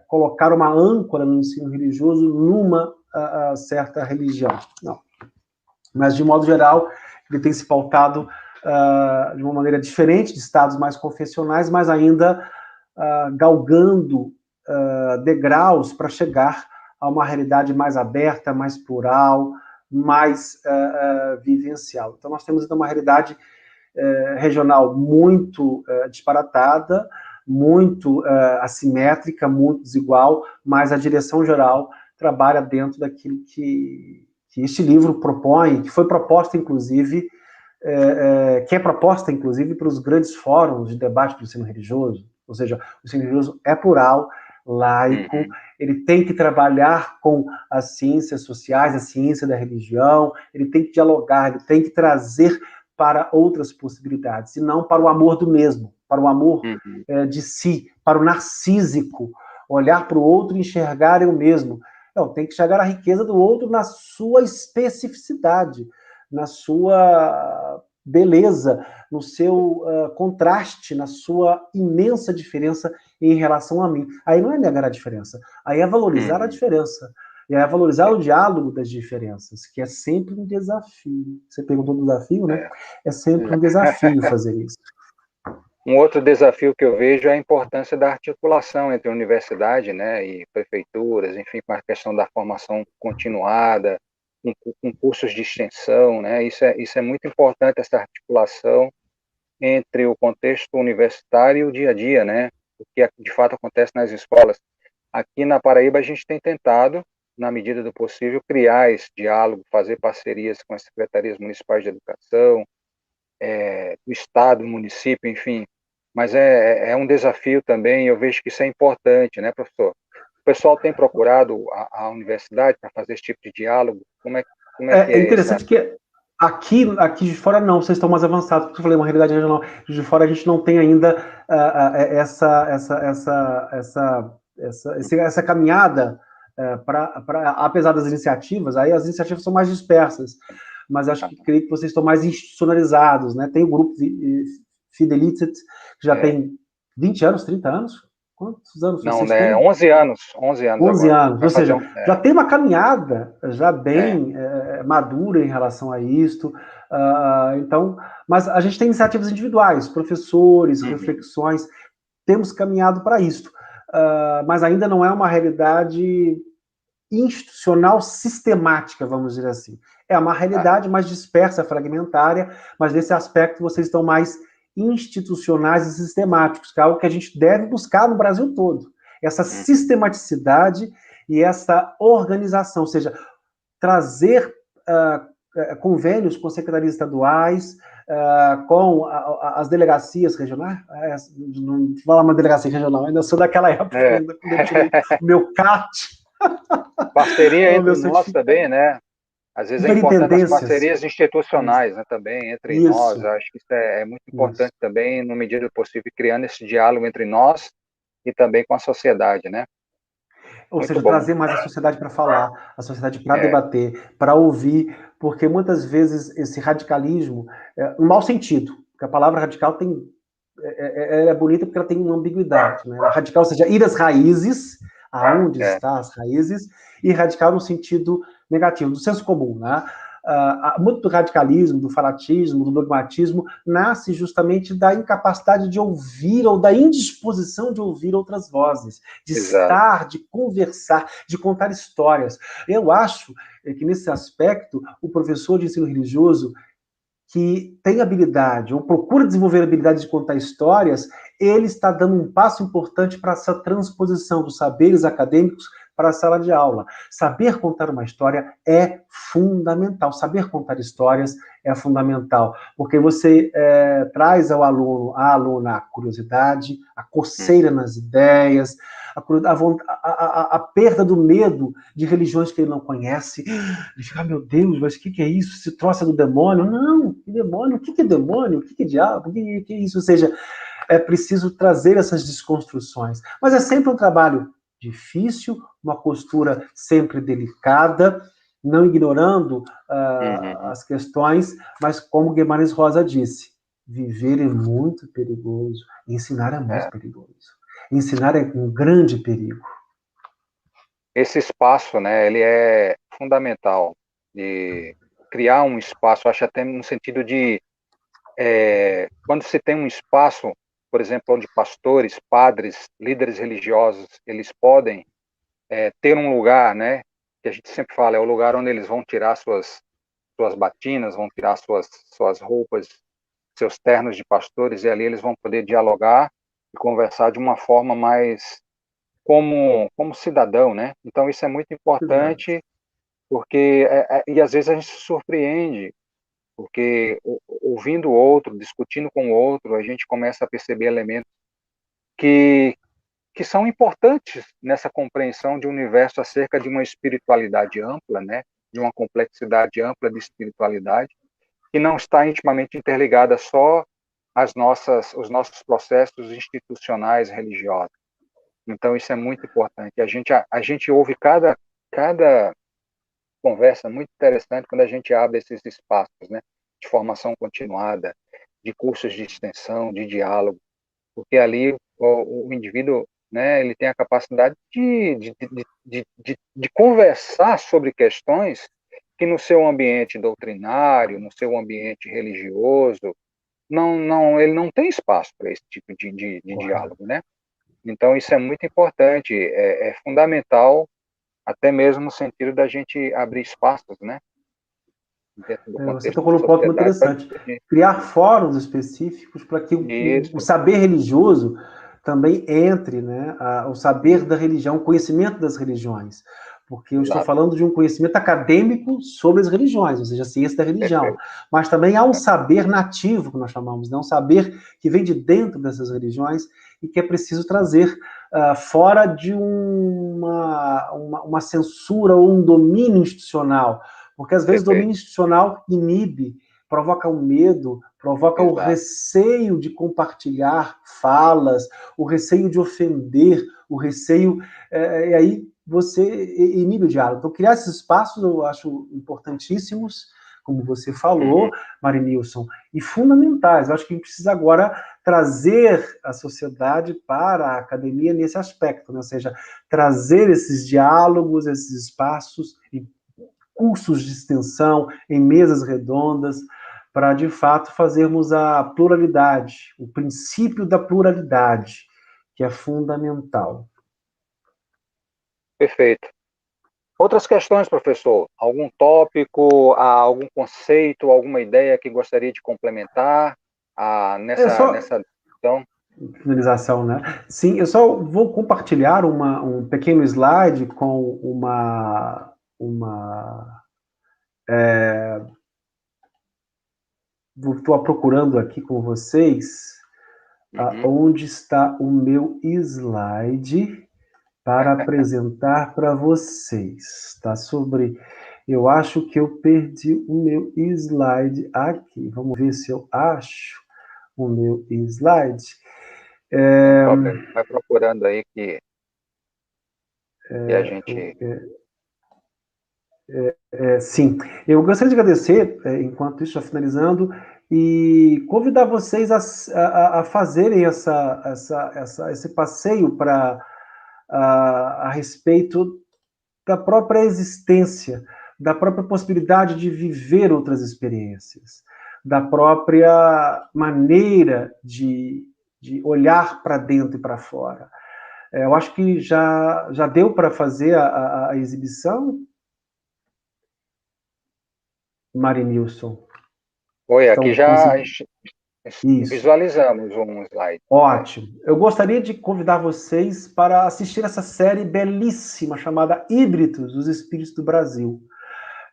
colocar uma âncora no ensino religioso numa certa religião. Não. Mas, de modo geral, ele tem se pautado de uma maneira diferente de estados mais confessionais, mas ainda galgando degraus para chegar a uma realidade mais aberta, mais plural, mais vivencial. Então, nós temos uma realidade regional muito disparatada, muito assimétrica, muito desigual, mas a direção geral trabalha dentro daquilo que este livro propõe, que foi proposta, inclusive, que é proposta, inclusive, para os grandes fóruns de debate do ensino religioso. Ou seja, o ensino religioso é plural, laico, ele tem que trabalhar com as ciências sociais, a ciência da religião, ele tem que dialogar, ele tem que trazer para outras possibilidades, e não para o amor do mesmo, para o amor de si, para o narcísico, olhar para o outro e enxergar eu mesmo. Não, tem que enxergar a riqueza do outro na sua especificidade, na sua beleza, no seu contraste, na sua imensa diferença em relação a mim. Aí não é negar a diferença, aí é valorizar a diferença. E é valorizar o diálogo das diferenças, que é sempre um desafio. Você perguntou do desafio, né? É sempre um desafio fazer isso. Um outro desafio que eu vejo é a importância da articulação entre a universidade, né, e prefeituras, enfim, com a questão da formação continuada, com cursos de extensão, né? Isso é muito importante, essa articulação entre o contexto universitário e o dia a dia, né? O que de fato acontece nas escolas. Aqui na Paraíba a gente tem tentado, na medida do possível, criar esse diálogo, fazer parcerias com as secretarias municipais de educação, do estado, do município, enfim. Mas é um desafio também, eu vejo que isso é importante, né, professor? O pessoal tem procurado a universidade para fazer esse tipo de diálogo? Como é que É é essa? interessante que aqui de fora não, vocês estão mais avançados, porque eu falei, uma realidade regional. De fora a gente não tem ainda essa caminhada apesar das iniciativas, aí as iniciativas são mais dispersas, mas acho que creio que vocês estão mais institucionalizados, né? Tem o grupo Fidelizet, que já tem 20 anos, 30 anos? Quantos anos Não, vocês né? têm? 11 anos. 11 anos 11 agora. anos, Vai ou fazer seja, já tem uma caminhada já bem madura em relação a isto. Então, mas a gente tem iniciativas individuais, professores, reflexões, temos caminhado para isto. Mas ainda não é uma realidade institucional sistemática, vamos dizer assim. É uma realidade mais dispersa, fragmentária, mas nesse aspecto vocês estão mais institucionais e sistemáticos, que é algo que a gente deve buscar no Brasil todo. Essa sistematicidade e essa organização, ou seja, trazer convênios com secretarias estaduais, com as delegacias regionais, não vou falar uma delegacia regional, ainda sou daquela época, ainda quando eu tirei o meu CAT. Parceria entre nós também, né? Às vezes é importante as parcerias institucionais, né, também, entre nós. Eu acho que isso é muito importante também, no medida do possível, criando esse diálogo entre nós e também com a sociedade, né? Ou seja, trazer mais a sociedade para falar, a sociedade para debater, para ouvir, porque muitas vezes esse radicalismo, no mau sentido, porque a palavra radical tem, é bonita porque ela tem uma ambiguidade, né? Radical, ou seja, ir às raízes, aonde estão as raízes, e radical no sentido negativo, do senso comum, né? Muito do radicalismo, do fanatismo, do dogmatismo, nasce justamente da incapacidade de ouvir ou da indisposição de ouvir outras vozes, de estar, de conversar, de contar histórias. Eu acho que, nesse aspecto, o professor de ensino religioso que tem habilidade ou procura desenvolver a habilidade de contar histórias, ele está dando um passo importante para essa transposição dos saberes acadêmicos para a sala de aula. Saber contar uma história é fundamental. Saber contar histórias é fundamental, porque você traz ao aluno, à aluna, a curiosidade, a coceira nas ideias, a perda do medo de religiões que ele não conhece. Ele fica, meu Deus, mas o que é isso? Se troça do demônio? Não, que demônio? O que é demônio? O que é diabo? O que é isso? Ou seja, é preciso trazer essas desconstruções. Mas é sempre um trabalho difícil, uma postura sempre delicada, não ignorando as questões, mas como Guimarães Rosa disse, viver é muito perigoso, ensinar é muito perigoso. Ensinar é um grande perigo. Esse espaço, né, ele é fundamental de criar um espaço, acho até no sentido de quando se tem um espaço, por exemplo, onde pastores, padres, líderes religiosos, eles podem ter um lugar, né, que a gente sempre fala, é o lugar onde eles vão tirar suas batinas, vão tirar suas roupas, seus ternos de pastores, e ali eles vão poder dialogar e conversar de uma forma mais como cidadão, né? Então isso é muito importante, porque e às vezes a gente se surpreende, porque ouvindo o outro, discutindo com o outro, a gente começa a perceber elementos que são importantes nessa compreensão de um universo acerca de uma espiritualidade ampla, né? De uma complexidade ampla de espiritualidade, que não está intimamente interligada só os nossos processos institucionais religiosos. Então isso é muito importante. A gente ouve cada conversa muito interessante quando a gente abre esses espaços, né, de formação continuada, de cursos de extensão, de diálogo, porque ali o indivíduo, né, ele tem a capacidade de conversar sobre questões que no seu ambiente doutrinário, no seu ambiente religioso, ele não tem espaço para esse tipo de diálogo, né? Então isso é muito importante, é fundamental, até mesmo no sentido da gente abrir espaços, né? Dentro do Você contexto tocou da num ponto muito sociedade. interessante. Criar fóruns específicos para que o saber religioso também entre, né, o saber da religião, o conhecimento das religiões. Porque eu estou falando de um conhecimento acadêmico sobre as religiões, ou seja, a ciência da religião. Mas também há um saber nativo, que nós chamamos, né? Um saber que vem de dentro dessas religiões e que é preciso trazer fora de uma censura ou um domínio institucional. Porque às vezes o domínio institucional inibe, provoca o medo, provoca o receio de compartilhar falas, o receio de ofender, o receio... e aí você inibe o diálogo. Então, criar esses espaços eu acho importantíssimos, como você falou, Marinilson, e fundamentais. Eu acho que a gente precisa agora trazer a sociedade para a academia nesse aspecto, né? Ou seja, trazer esses diálogos, esses espaços, em cursos de extensão, em mesas redondas, para, de fato, fazermos a pluralidade, o princípio da pluralidade, que é fundamental. Perfeito. Outras questões, professor? Algum tópico, algum conceito, alguma ideia que gostaria de complementar nessa discussão? Finalização, né? Sim, eu só vou compartilhar um pequeno slide com estou procurando aqui com vocês onde está o meu slide para apresentar para vocês. Tá sobre. Eu acho que eu perdi o meu slide aqui. Vamos ver se eu acho o meu slide. Sem problema. Vai procurando aí que a gente... Sim, eu gostaria de agradecer, enquanto isso, já finalizando, e convidar vocês a fazerem esse passeio a respeito da própria existência, da própria possibilidade de viver outras experiências, da própria maneira de olhar para dentro e para fora. Eu acho que já deu para fazer a exibição, Marinilson. Oi, aqui já Isso. visualizamos um slide. Ótimo. Eu gostaria de convidar vocês para assistir essa série belíssima chamada Híbridos, os Espíritos do Brasil.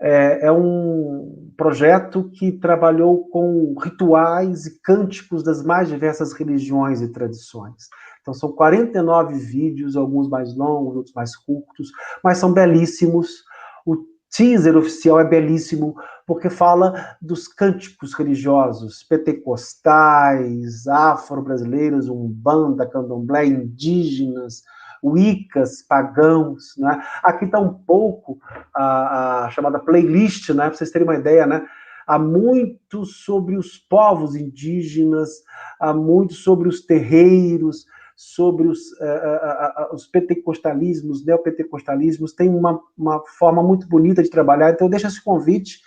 É um projeto que trabalhou com rituais e cânticos das mais diversas religiões e tradições. Então, são 49 vídeos, alguns mais longos, outros mais curtos, mas são belíssimos. O teaser oficial é belíssimo, porque fala dos cânticos religiosos, pentecostais, afro-brasileiros, umbanda, candomblé, indígenas, wiccas, pagãos, né? Aqui está um pouco a chamada playlist, né? Para vocês terem uma ideia, né? Há muito sobre os povos indígenas, há muito sobre os terreiros, sobre os pentecostalismos, neopentecostalismos, tem uma forma muito bonita de trabalhar, então deixa esse convite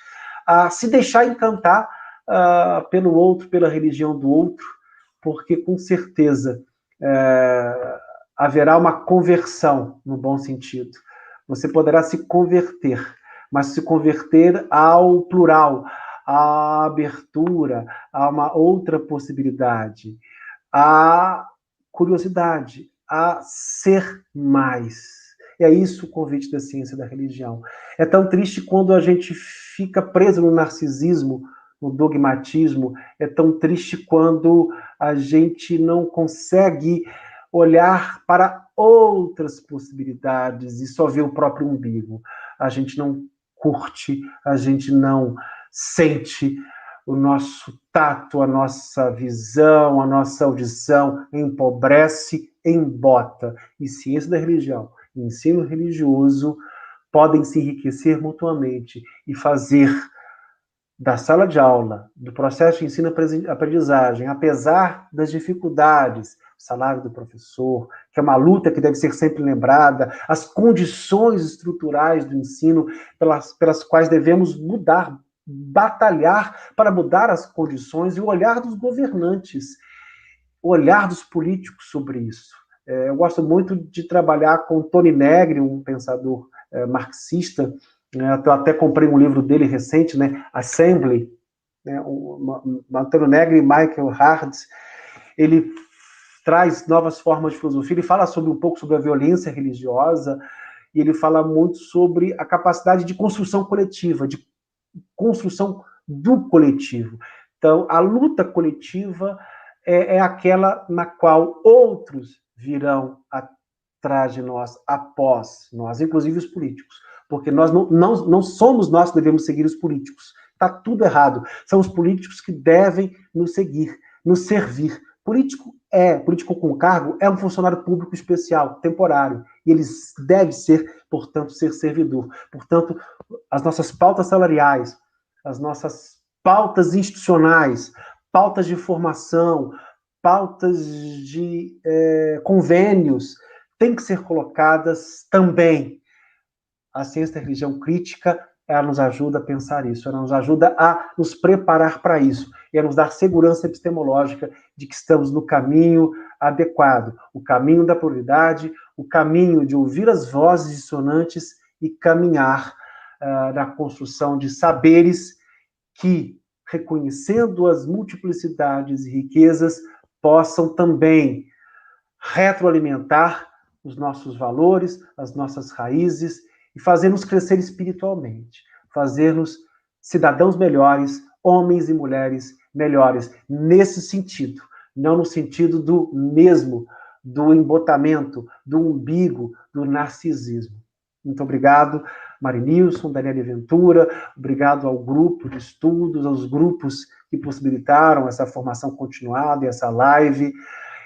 a se deixar encantar pelo outro, pela religião do outro, porque com certeza haverá uma conversão, no bom sentido. Você poderá se converter, mas se converter ao plural, à abertura, a uma outra possibilidade, à curiosidade, a ser mais. É isso o convite da ciência e da religião. É tão triste quando a gente fica preso no narcisismo, no dogmatismo, é tão triste quando a gente não consegue olhar para outras possibilidades e só ver o próprio umbigo. A gente não curte, a gente não sente, o nosso tato, a nossa visão, a nossa audição empobrece, embota. E ciência da religião e ensino religioso podem se enriquecer mutuamente e fazer da sala de aula, do processo de ensino-aprendizagem, apesar das dificuldades, o salário do professor, que é uma luta que deve ser sempre lembrada, as condições estruturais do ensino pelas quais devemos mudar, batalhar para mudar as condições e o olhar dos governantes, o olhar dos políticos sobre isso. Eu gosto muito de trabalhar com Tony Negri, um pensador marxista. Eu até comprei um livro dele recente, né, Assembly, né, Antônio Negri e Michael Hard. Ele traz novas formas de filosofia, ele fala um pouco sobre a violência religiosa, e ele fala muito sobre a capacidade de construção coletiva, de construção do coletivo. Então, a luta coletiva é aquela na qual outros virão atrás de nós, após nós, inclusive os políticos. Porque nós não somos nós que devemos seguir os políticos. Está tudo errado. São os políticos que devem nos seguir, nos servir. Político com cargo é um funcionário público especial, temporário. E ele deve ser, portanto, ser servidor. Portanto, as nossas pautas salariais, as nossas pautas institucionais, pautas de formação, pautas de convênios, têm que ser colocadas também. A ciência da religião crítica, ela nos ajuda a pensar isso, ela nos ajuda a nos preparar para isso, e a nos dar segurança epistemológica de que estamos no caminho adequado, o caminho da pluralidade, o caminho de ouvir as vozes dissonantes e caminhar na construção de saberes que, reconhecendo as multiplicidades e riquezas, possam também retroalimentar os nossos valores, as nossas raízes e fazer-nos crescer espiritualmente, fazer-nos cidadãos melhores, homens e mulheres melhores, nesse sentido, não no sentido do mesmo, do embotamento, do umbigo, do narcisismo. Muito obrigado, Marinilson, Daniela Ventura, obrigado ao grupo de estudos, aos grupos que possibilitaram essa formação continuada e essa live.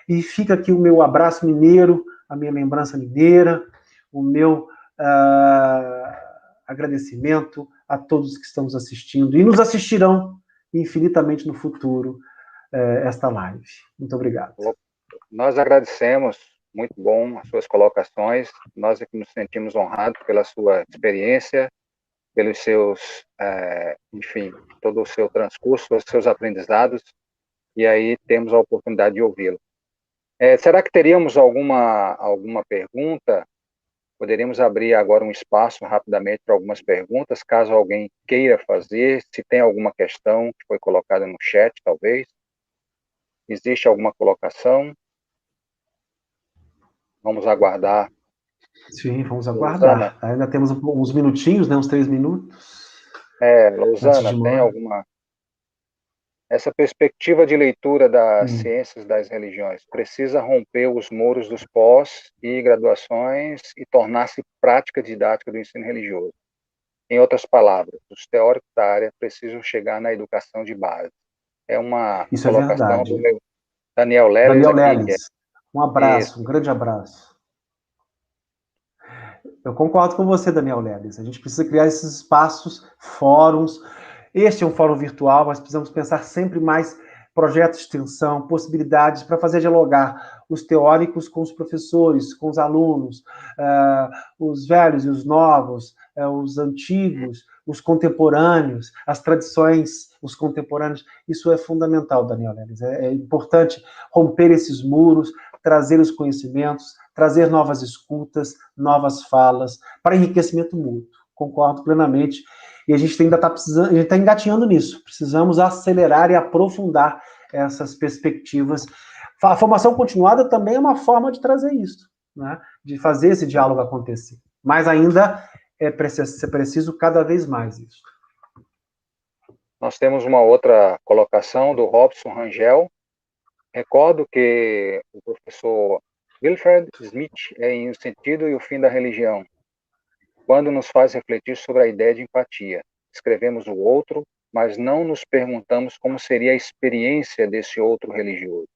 E fica aqui o meu abraço mineiro, a minha lembrança mineira, o meu agradecimento a todos que estão nos assistindo e nos assistirão infinitamente no futuro esta live. Muito obrigado. Nós agradecemos, muito bom as suas colocações, nós aqui nos sentimos honrados pela sua experiência, pelos seus, enfim, todo o seu transcurso, os seus aprendizados, e aí temos a oportunidade de ouvi-lo. Será que teríamos alguma pergunta? Poderíamos abrir agora um espaço rapidamente para algumas perguntas, caso alguém queira fazer, se tem alguma questão que foi colocada no chat, talvez. Existe alguma colocação? Vamos aguardar. Sim, vamos aguardar. Lousana. Ainda temos uns minutinhos, né, uns 3 minutos. Lousana, tem alguma... Essa perspectiva de leitura das ciências das religiões precisa romper os muros dos pós e graduações e tornar-se prática didática do ensino religioso. Em outras palavras, os teóricos da área precisam chegar na educação de base. É uma colocação do meu Daniel Leles. Daniel Leles, um abraço, um grande abraço. Eu concordo com você, Daniel Leles. A gente precisa criar esses espaços, fóruns. Este é um fórum virtual, mas precisamos pensar sempre mais projetos de extensão, possibilidades para fazer dialogar os teóricos com os professores, com os alunos, os velhos e os novos, os antigos, os contemporâneos, as tradições, os contemporâneos. Isso é fundamental, Daniel Leles. É importante romper esses muros, trazer os conhecimentos, trazer novas escutas, novas falas, para enriquecimento mútuo. Concordo plenamente. E a gente ainda está precisando, a gente está engatinhando nisso. Precisamos acelerar e aprofundar essas perspectivas. A formação continuada também é uma forma de trazer isso, né? De fazer esse diálogo acontecer. Mas ainda é preciso cada vez mais isso. Nós temos uma outra colocação do Robson Rangel. Recordo que o professor Wilfred Smith é em O Sentido e o Fim da Religião, quando nos faz refletir sobre a ideia de empatia. Escrevemos o outro, mas não nos perguntamos como seria a experiência desse outro religioso.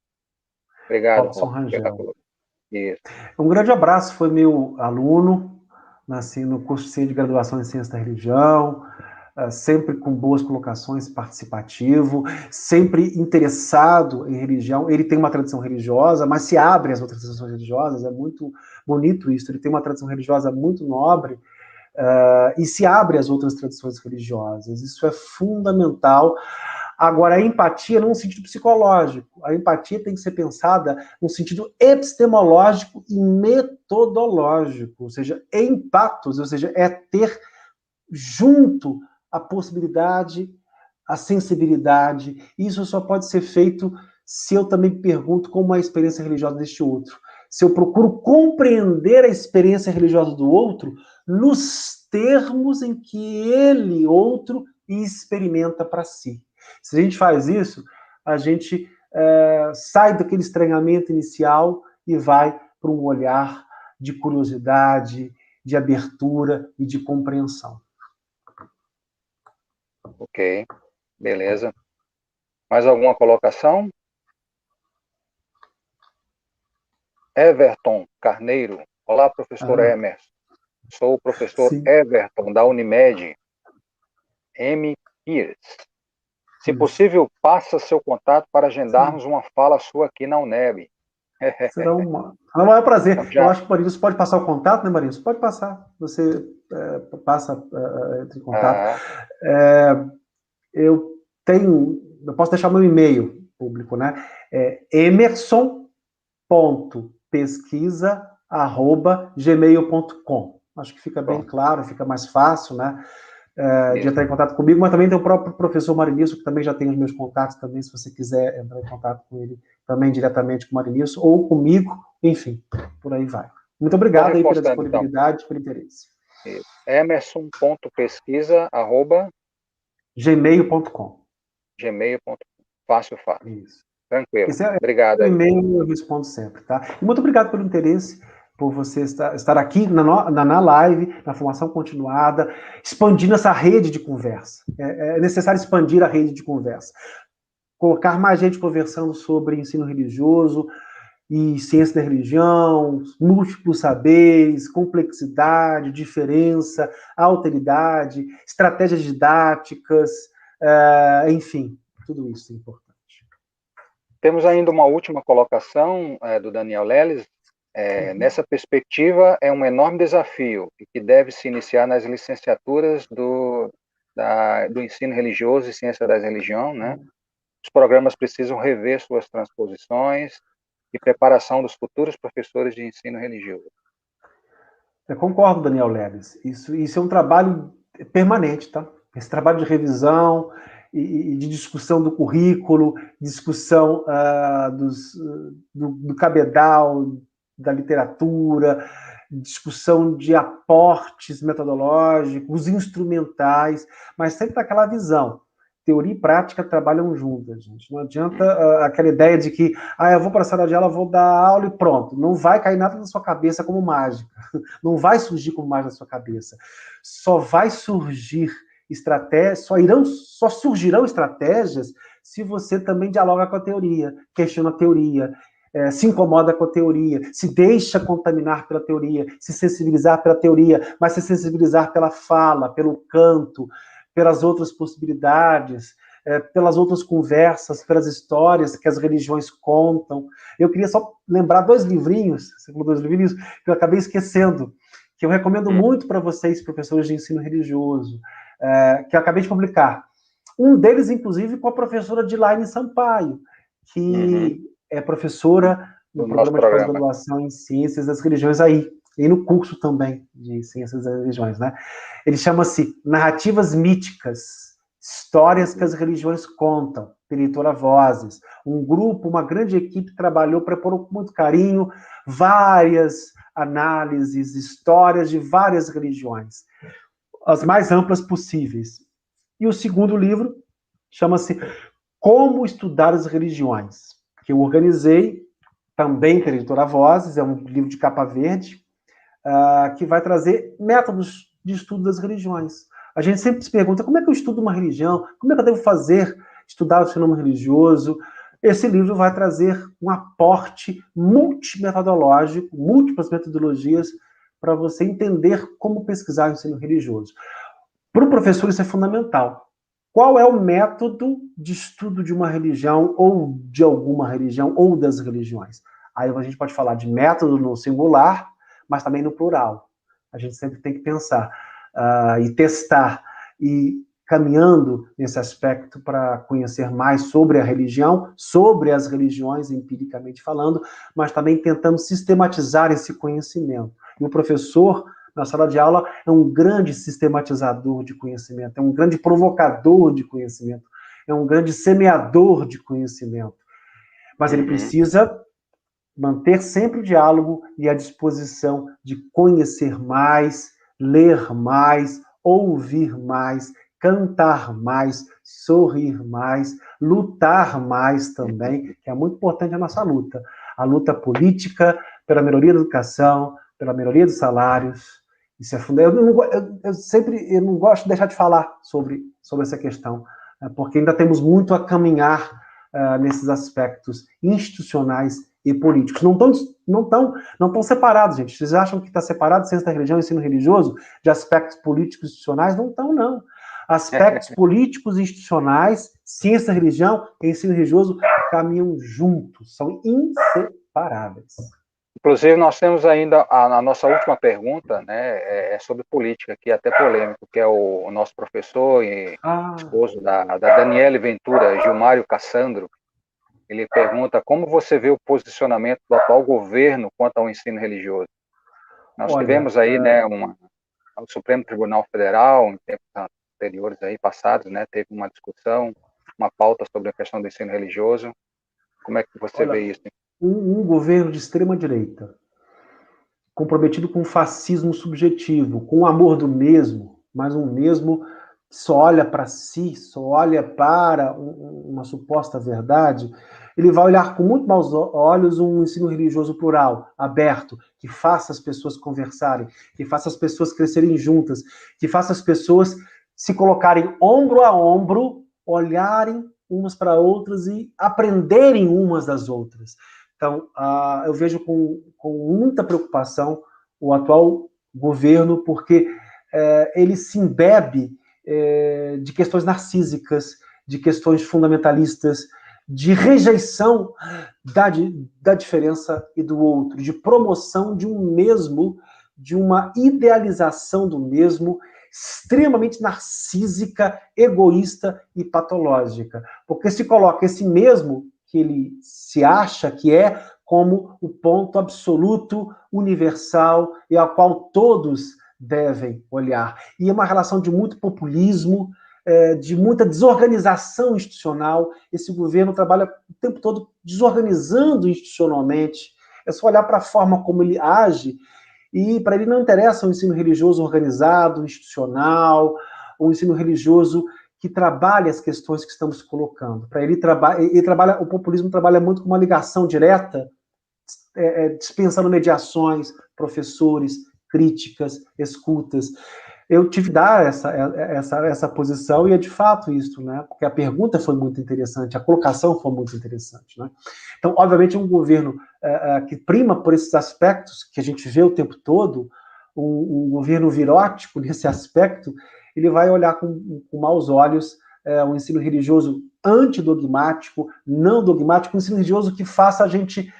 Obrigado, Robson Rangel. Isso. Um grande abraço, foi meu aluno, nasci no curso de graduação em Ciência da Religião, sempre com boas colocações, participativo, sempre interessado em religião. Ele tem uma tradição religiosa, mas se abre às outras tradições religiosas, é muito bonito isso. Ele tem uma tradição religiosa muito nobre, e se abre às outras tradições religiosas. Isso é fundamental. Agora, a empatia não no sentido psicológico. A empatia tem que ser pensada no sentido epistemológico e metodológico, ou seja, empatos, ou seja, é ter junto a possibilidade, a sensibilidade. Isso só pode ser feito se eu também pergunto como é a experiência religiosa deste outro. Se eu procuro compreender a experiência religiosa do outro nos termos em que ele, outro, experimenta para si. Se a gente faz isso, a gente sai daquele estranhamento inicial e vai para um olhar de curiosidade, de abertura e de compreensão. Ok, beleza. Mais alguma colocação? Everton Carneiro. Olá, professor Emerson. Sou o professor Everton, da Unimed, Pires. Se possível, passa seu contato para agendarmos uma fala sua aqui na UNEB. Será um maior prazer. Então, Eu acho que o Marinho pode passar o contato, né, Marinho? Você pode passar. Você passa, entre em contato. Eu posso deixar meu e-mail público, né? emerson.pesquisa@gmail.com. Acho que fica bem claro, fica mais fácil, né? De entrar em contato comigo, mas também tem o próprio professor Marinilson, que também já tem os meus contatos também, se você quiser entrar em contato com ele também diretamente com o Marinilson, ou comigo, enfim, por aí vai. Muito obrigado aí pela disponibilidade, pelo interesse. emerson.pesquisa@gmail.com. Fácil. Isso. Tranquilo. Esse é obrigado. O e-mail eu respondo sempre, tá? E muito obrigado pelo interesse, por você estar aqui na live, na formação continuada, expandindo essa rede de conversa. É necessário expandir a rede de conversa. Colocar mais gente conversando sobre ensino religioso e ciência da religião, múltiplos saberes, complexidade, diferença, alteridade, estratégias didáticas, enfim, tudo isso é importante. Temos ainda uma última colocação do Daniel Leles. Nessa perspectiva, é um enorme desafio e que deve se iniciar nas licenciaturas do ensino religioso e ciência da religião, né? Os programas precisam rever suas transposições e preparação dos futuros professores de ensino religioso. Eu concordo, Daniel Leles. Isso é um trabalho permanente, tá? Esse trabalho de revisão e de discussão do currículo, discussão do cabedal, da literatura, discussão de aportes metodológicos, instrumentais, mas sempre aquela visão. Teoria e prática trabalham juntas, gente. Não adianta aquela ideia de que eu vou para a sala de aula, vou dar aula e pronto. Não vai cair nada na sua cabeça como mágica. Não vai surgir como mágica na sua cabeça. Só vai surgir estratégias, só surgirão estratégias se você também dialoga com a teoria, questiona a teoria, se incomoda com a teoria, se deixa contaminar pela teoria, se sensibilizar pela teoria, mas se sensibilizar pela fala, pelo canto, pelas outras possibilidades, pelas outras conversas, pelas histórias que as religiões contam. Eu queria só lembrar dois livrinhos, você falou dois livrinhos, que eu acabei esquecendo, que eu recomendo muito para vocês, professores de ensino religioso, que eu acabei de publicar. Um deles, inclusive, com a professora Dilaine Sampaio, que é professora no programa de pós-graduação em Ciências das Religiões aí, e no curso também de Ciências das Religiões, né? Ele chama-se Narrativas Míticas, Histórias que as Religiões Contam, pela editora Vozes. Um grupo, uma grande equipe trabalhou, preparou com muito carinho várias análises, histórias de várias religiões, as mais amplas possíveis. E o segundo livro chama-se Como Estudar as Religiões, que eu organizei também pela editora Vozes, é um livro de capa verde, que vai trazer métodos de estudo das religiões. A gente sempre se pergunta, como é que eu estudo uma religião? Como é que eu devo estudar o fenômeno religioso? Esse livro vai trazer um aporte multimetodológico, múltiplas metodologias, para você entender como pesquisar o ensino religioso. Para o professor isso é fundamental. Qual é o método de estudo de uma religião, ou de alguma religião, ou das religiões? Aí a gente pode falar de método no singular, mas também no plural. A gente sempre tem que pensar e testar, e caminhando nesse aspecto para conhecer mais sobre a religião, sobre as religiões, empiricamente falando, mas também tentando sistematizar esse conhecimento. E o professor, na sala de aula, é um grande sistematizador de conhecimento, é um grande provocador de conhecimento, é um grande semeador de conhecimento. Mas ele precisa manter sempre o diálogo e a disposição de conhecer mais, ler mais, ouvir mais, cantar mais, sorrir mais, lutar mais também, que é muito importante a nossa luta. A luta política pela melhoria da educação, pela melhoria dos salários. Isso é fundamental. Eu não gosto de deixar de falar sobre essa questão, porque ainda temos muito a caminhar nesses aspectos institucionais e políticos. Não estão separados, gente. Vocês acham que está separado ciência da religião e ensino religioso de aspectos políticos institucionais? Não estão, não. Aspectos políticos e institucionais, ciência da religião e ensino religioso caminham juntos, são inseparáveis. Inclusive, nós temos ainda a nossa última pergunta, né, é sobre política, que é até polêmico, que é o nosso professor e esposo da Daniele Ventura, Gilmário Cassandro. Ele pergunta como você vê o posicionamento do atual governo quanto ao ensino religioso. Nós tivemos aí, né, o Supremo Tribunal Federal, em tempos anteriores aí, passados, né, teve uma discussão, uma pauta sobre a questão do ensino religioso. Como é que você vê isso? Um governo de extrema-direita, comprometido com o fascismo subjetivo, com o amor do mesmo, mas um mesmo que só olha para si, só olha para uma suposta verdade, ele vai olhar com muito maus olhos um ensino religioso plural, aberto, que faça as pessoas conversarem, que faça as pessoas crescerem juntas, que faça as pessoas se colocarem ombro a ombro, olharem umas para outras e aprenderem umas das outras. Então, eu vejo com muita preocupação o atual governo, porque ele se embebe de questões narcísicas, de questões fundamentalistas, de rejeição da diferença e do outro, de promoção de um mesmo, de uma idealização do mesmo, extremamente narcísica, egoísta e patológica. Porque se coloca esse mesmo que ele se acha que é como o ponto absoluto, universal, e ao qual todos devem olhar. E é uma relação de muito populismo, de muita desorganização institucional. Esse governo trabalha o tempo todo desorganizando institucionalmente. É só olhar para a forma como ele age, e para ele não interessa o ensino religioso organizado, institucional, o ensino religioso que trabalha as questões que estamos colocando. Para ele trabalha, o populismo trabalha muito com uma ligação direta, dispensando mediações, professores, críticas, escutas. Eu tive que dar essa posição e é de fato isso, né? Porque a pergunta foi muito interessante, a colocação foi muito interessante, né? Então, obviamente, um governo que prima por esses aspectos que a gente vê o tempo todo, um governo virótico nesse aspecto, ele vai olhar com maus olhos um ensino religioso antidogmático, não dogmático, um ensino religioso que faça a gente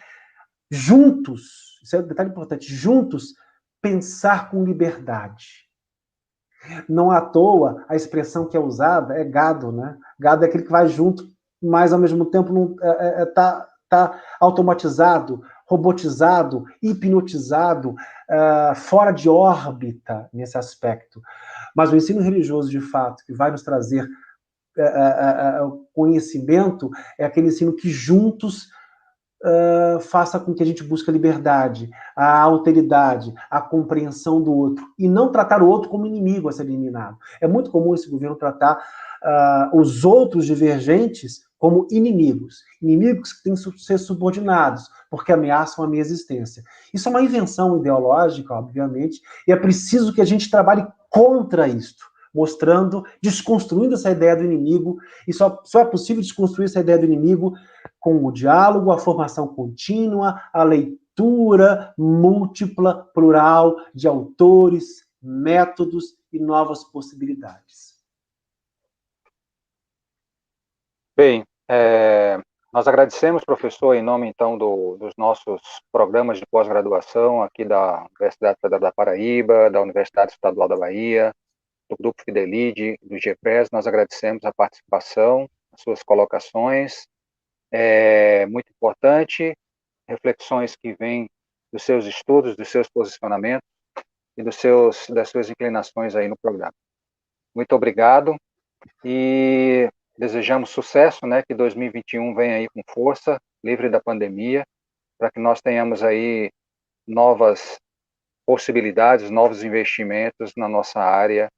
juntos, isso é um detalhe importante, juntos pensar com liberdade. Não à toa, a expressão que é usada é gado, né? Gado é aquele que vai junto, mas ao mesmo tempo está automatizado, robotizado, hipnotizado, fora de órbita nesse aspecto. Mas o ensino religioso, de fato, que vai nos trazer conhecimento, é aquele ensino que juntos faça com que a gente busque a liberdade, a alteridade, a compreensão do outro, e não tratar o outro como inimigo a ser eliminado. É muito comum esse governo tratar os outros divergentes como inimigos que têm que ser subordinados, porque ameaçam a minha existência. Isso é uma invenção ideológica, obviamente, e é preciso que a gente trabalhe contra isto, mostrando, desconstruindo essa ideia do inimigo, e só é possível desconstruir essa ideia do inimigo com o diálogo, a formação contínua, a leitura múltipla, plural, de autores, métodos e novas possibilidades. Bem, nós agradecemos, professor, em nome, então, dos nossos programas de pós-graduação aqui da Universidade Federal da Paraíba, da Universidade Estadual da Bahia, do Grupo Fidelide, do GEPRES, nós agradecemos a participação, as suas colocações, muito importante, reflexões que vêm dos seus estudos, dos seus posicionamentos e das suas inclinações aí no programa. Muito obrigado e desejamos sucesso, né, que 2021 venha aí com força, livre da pandemia, para que nós tenhamos aí novas possibilidades, novos investimentos na nossa área,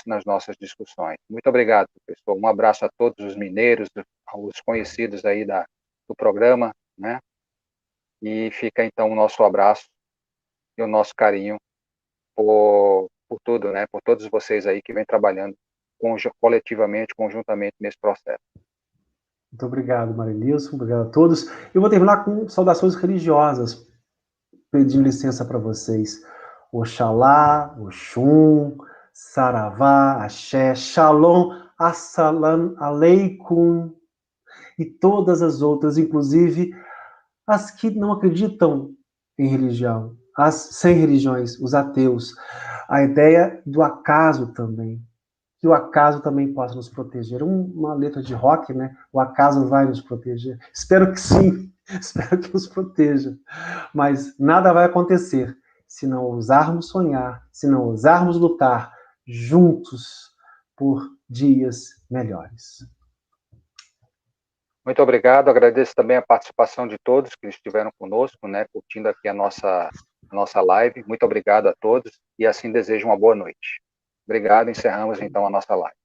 nas nossas discussões. Muito obrigado, professor. Um abraço a todos os mineiros, aos conhecidos aí do programa, né? E fica então o nosso abraço e o nosso carinho por tudo, né? Por todos vocês aí que vêm trabalhando coletivamente, conjuntamente nesse processo. Muito obrigado, Marilson. Obrigado a todos. Eu vou terminar com saudações religiosas, pedindo licença para vocês. Oxalá, Oxum, Saravá, Axé, Shalom, Assalam Aleikum, e todas as outras, inclusive as que não acreditam em religião, as sem religiões, os ateus. A ideia do acaso também, que o acaso também possa nos proteger. Uma letra de rock, né? O acaso vai nos proteger. Espero que sim, espero que nos proteja. Mas nada vai acontecer se não ousarmos sonhar, se não ousarmos lutar juntos por dias melhores. Muito obrigado, agradeço também a participação de todos que estiveram conosco, né, curtindo aqui a nossa live. Muito obrigado a todos e assim desejo uma boa noite. Obrigado, encerramos então a nossa live.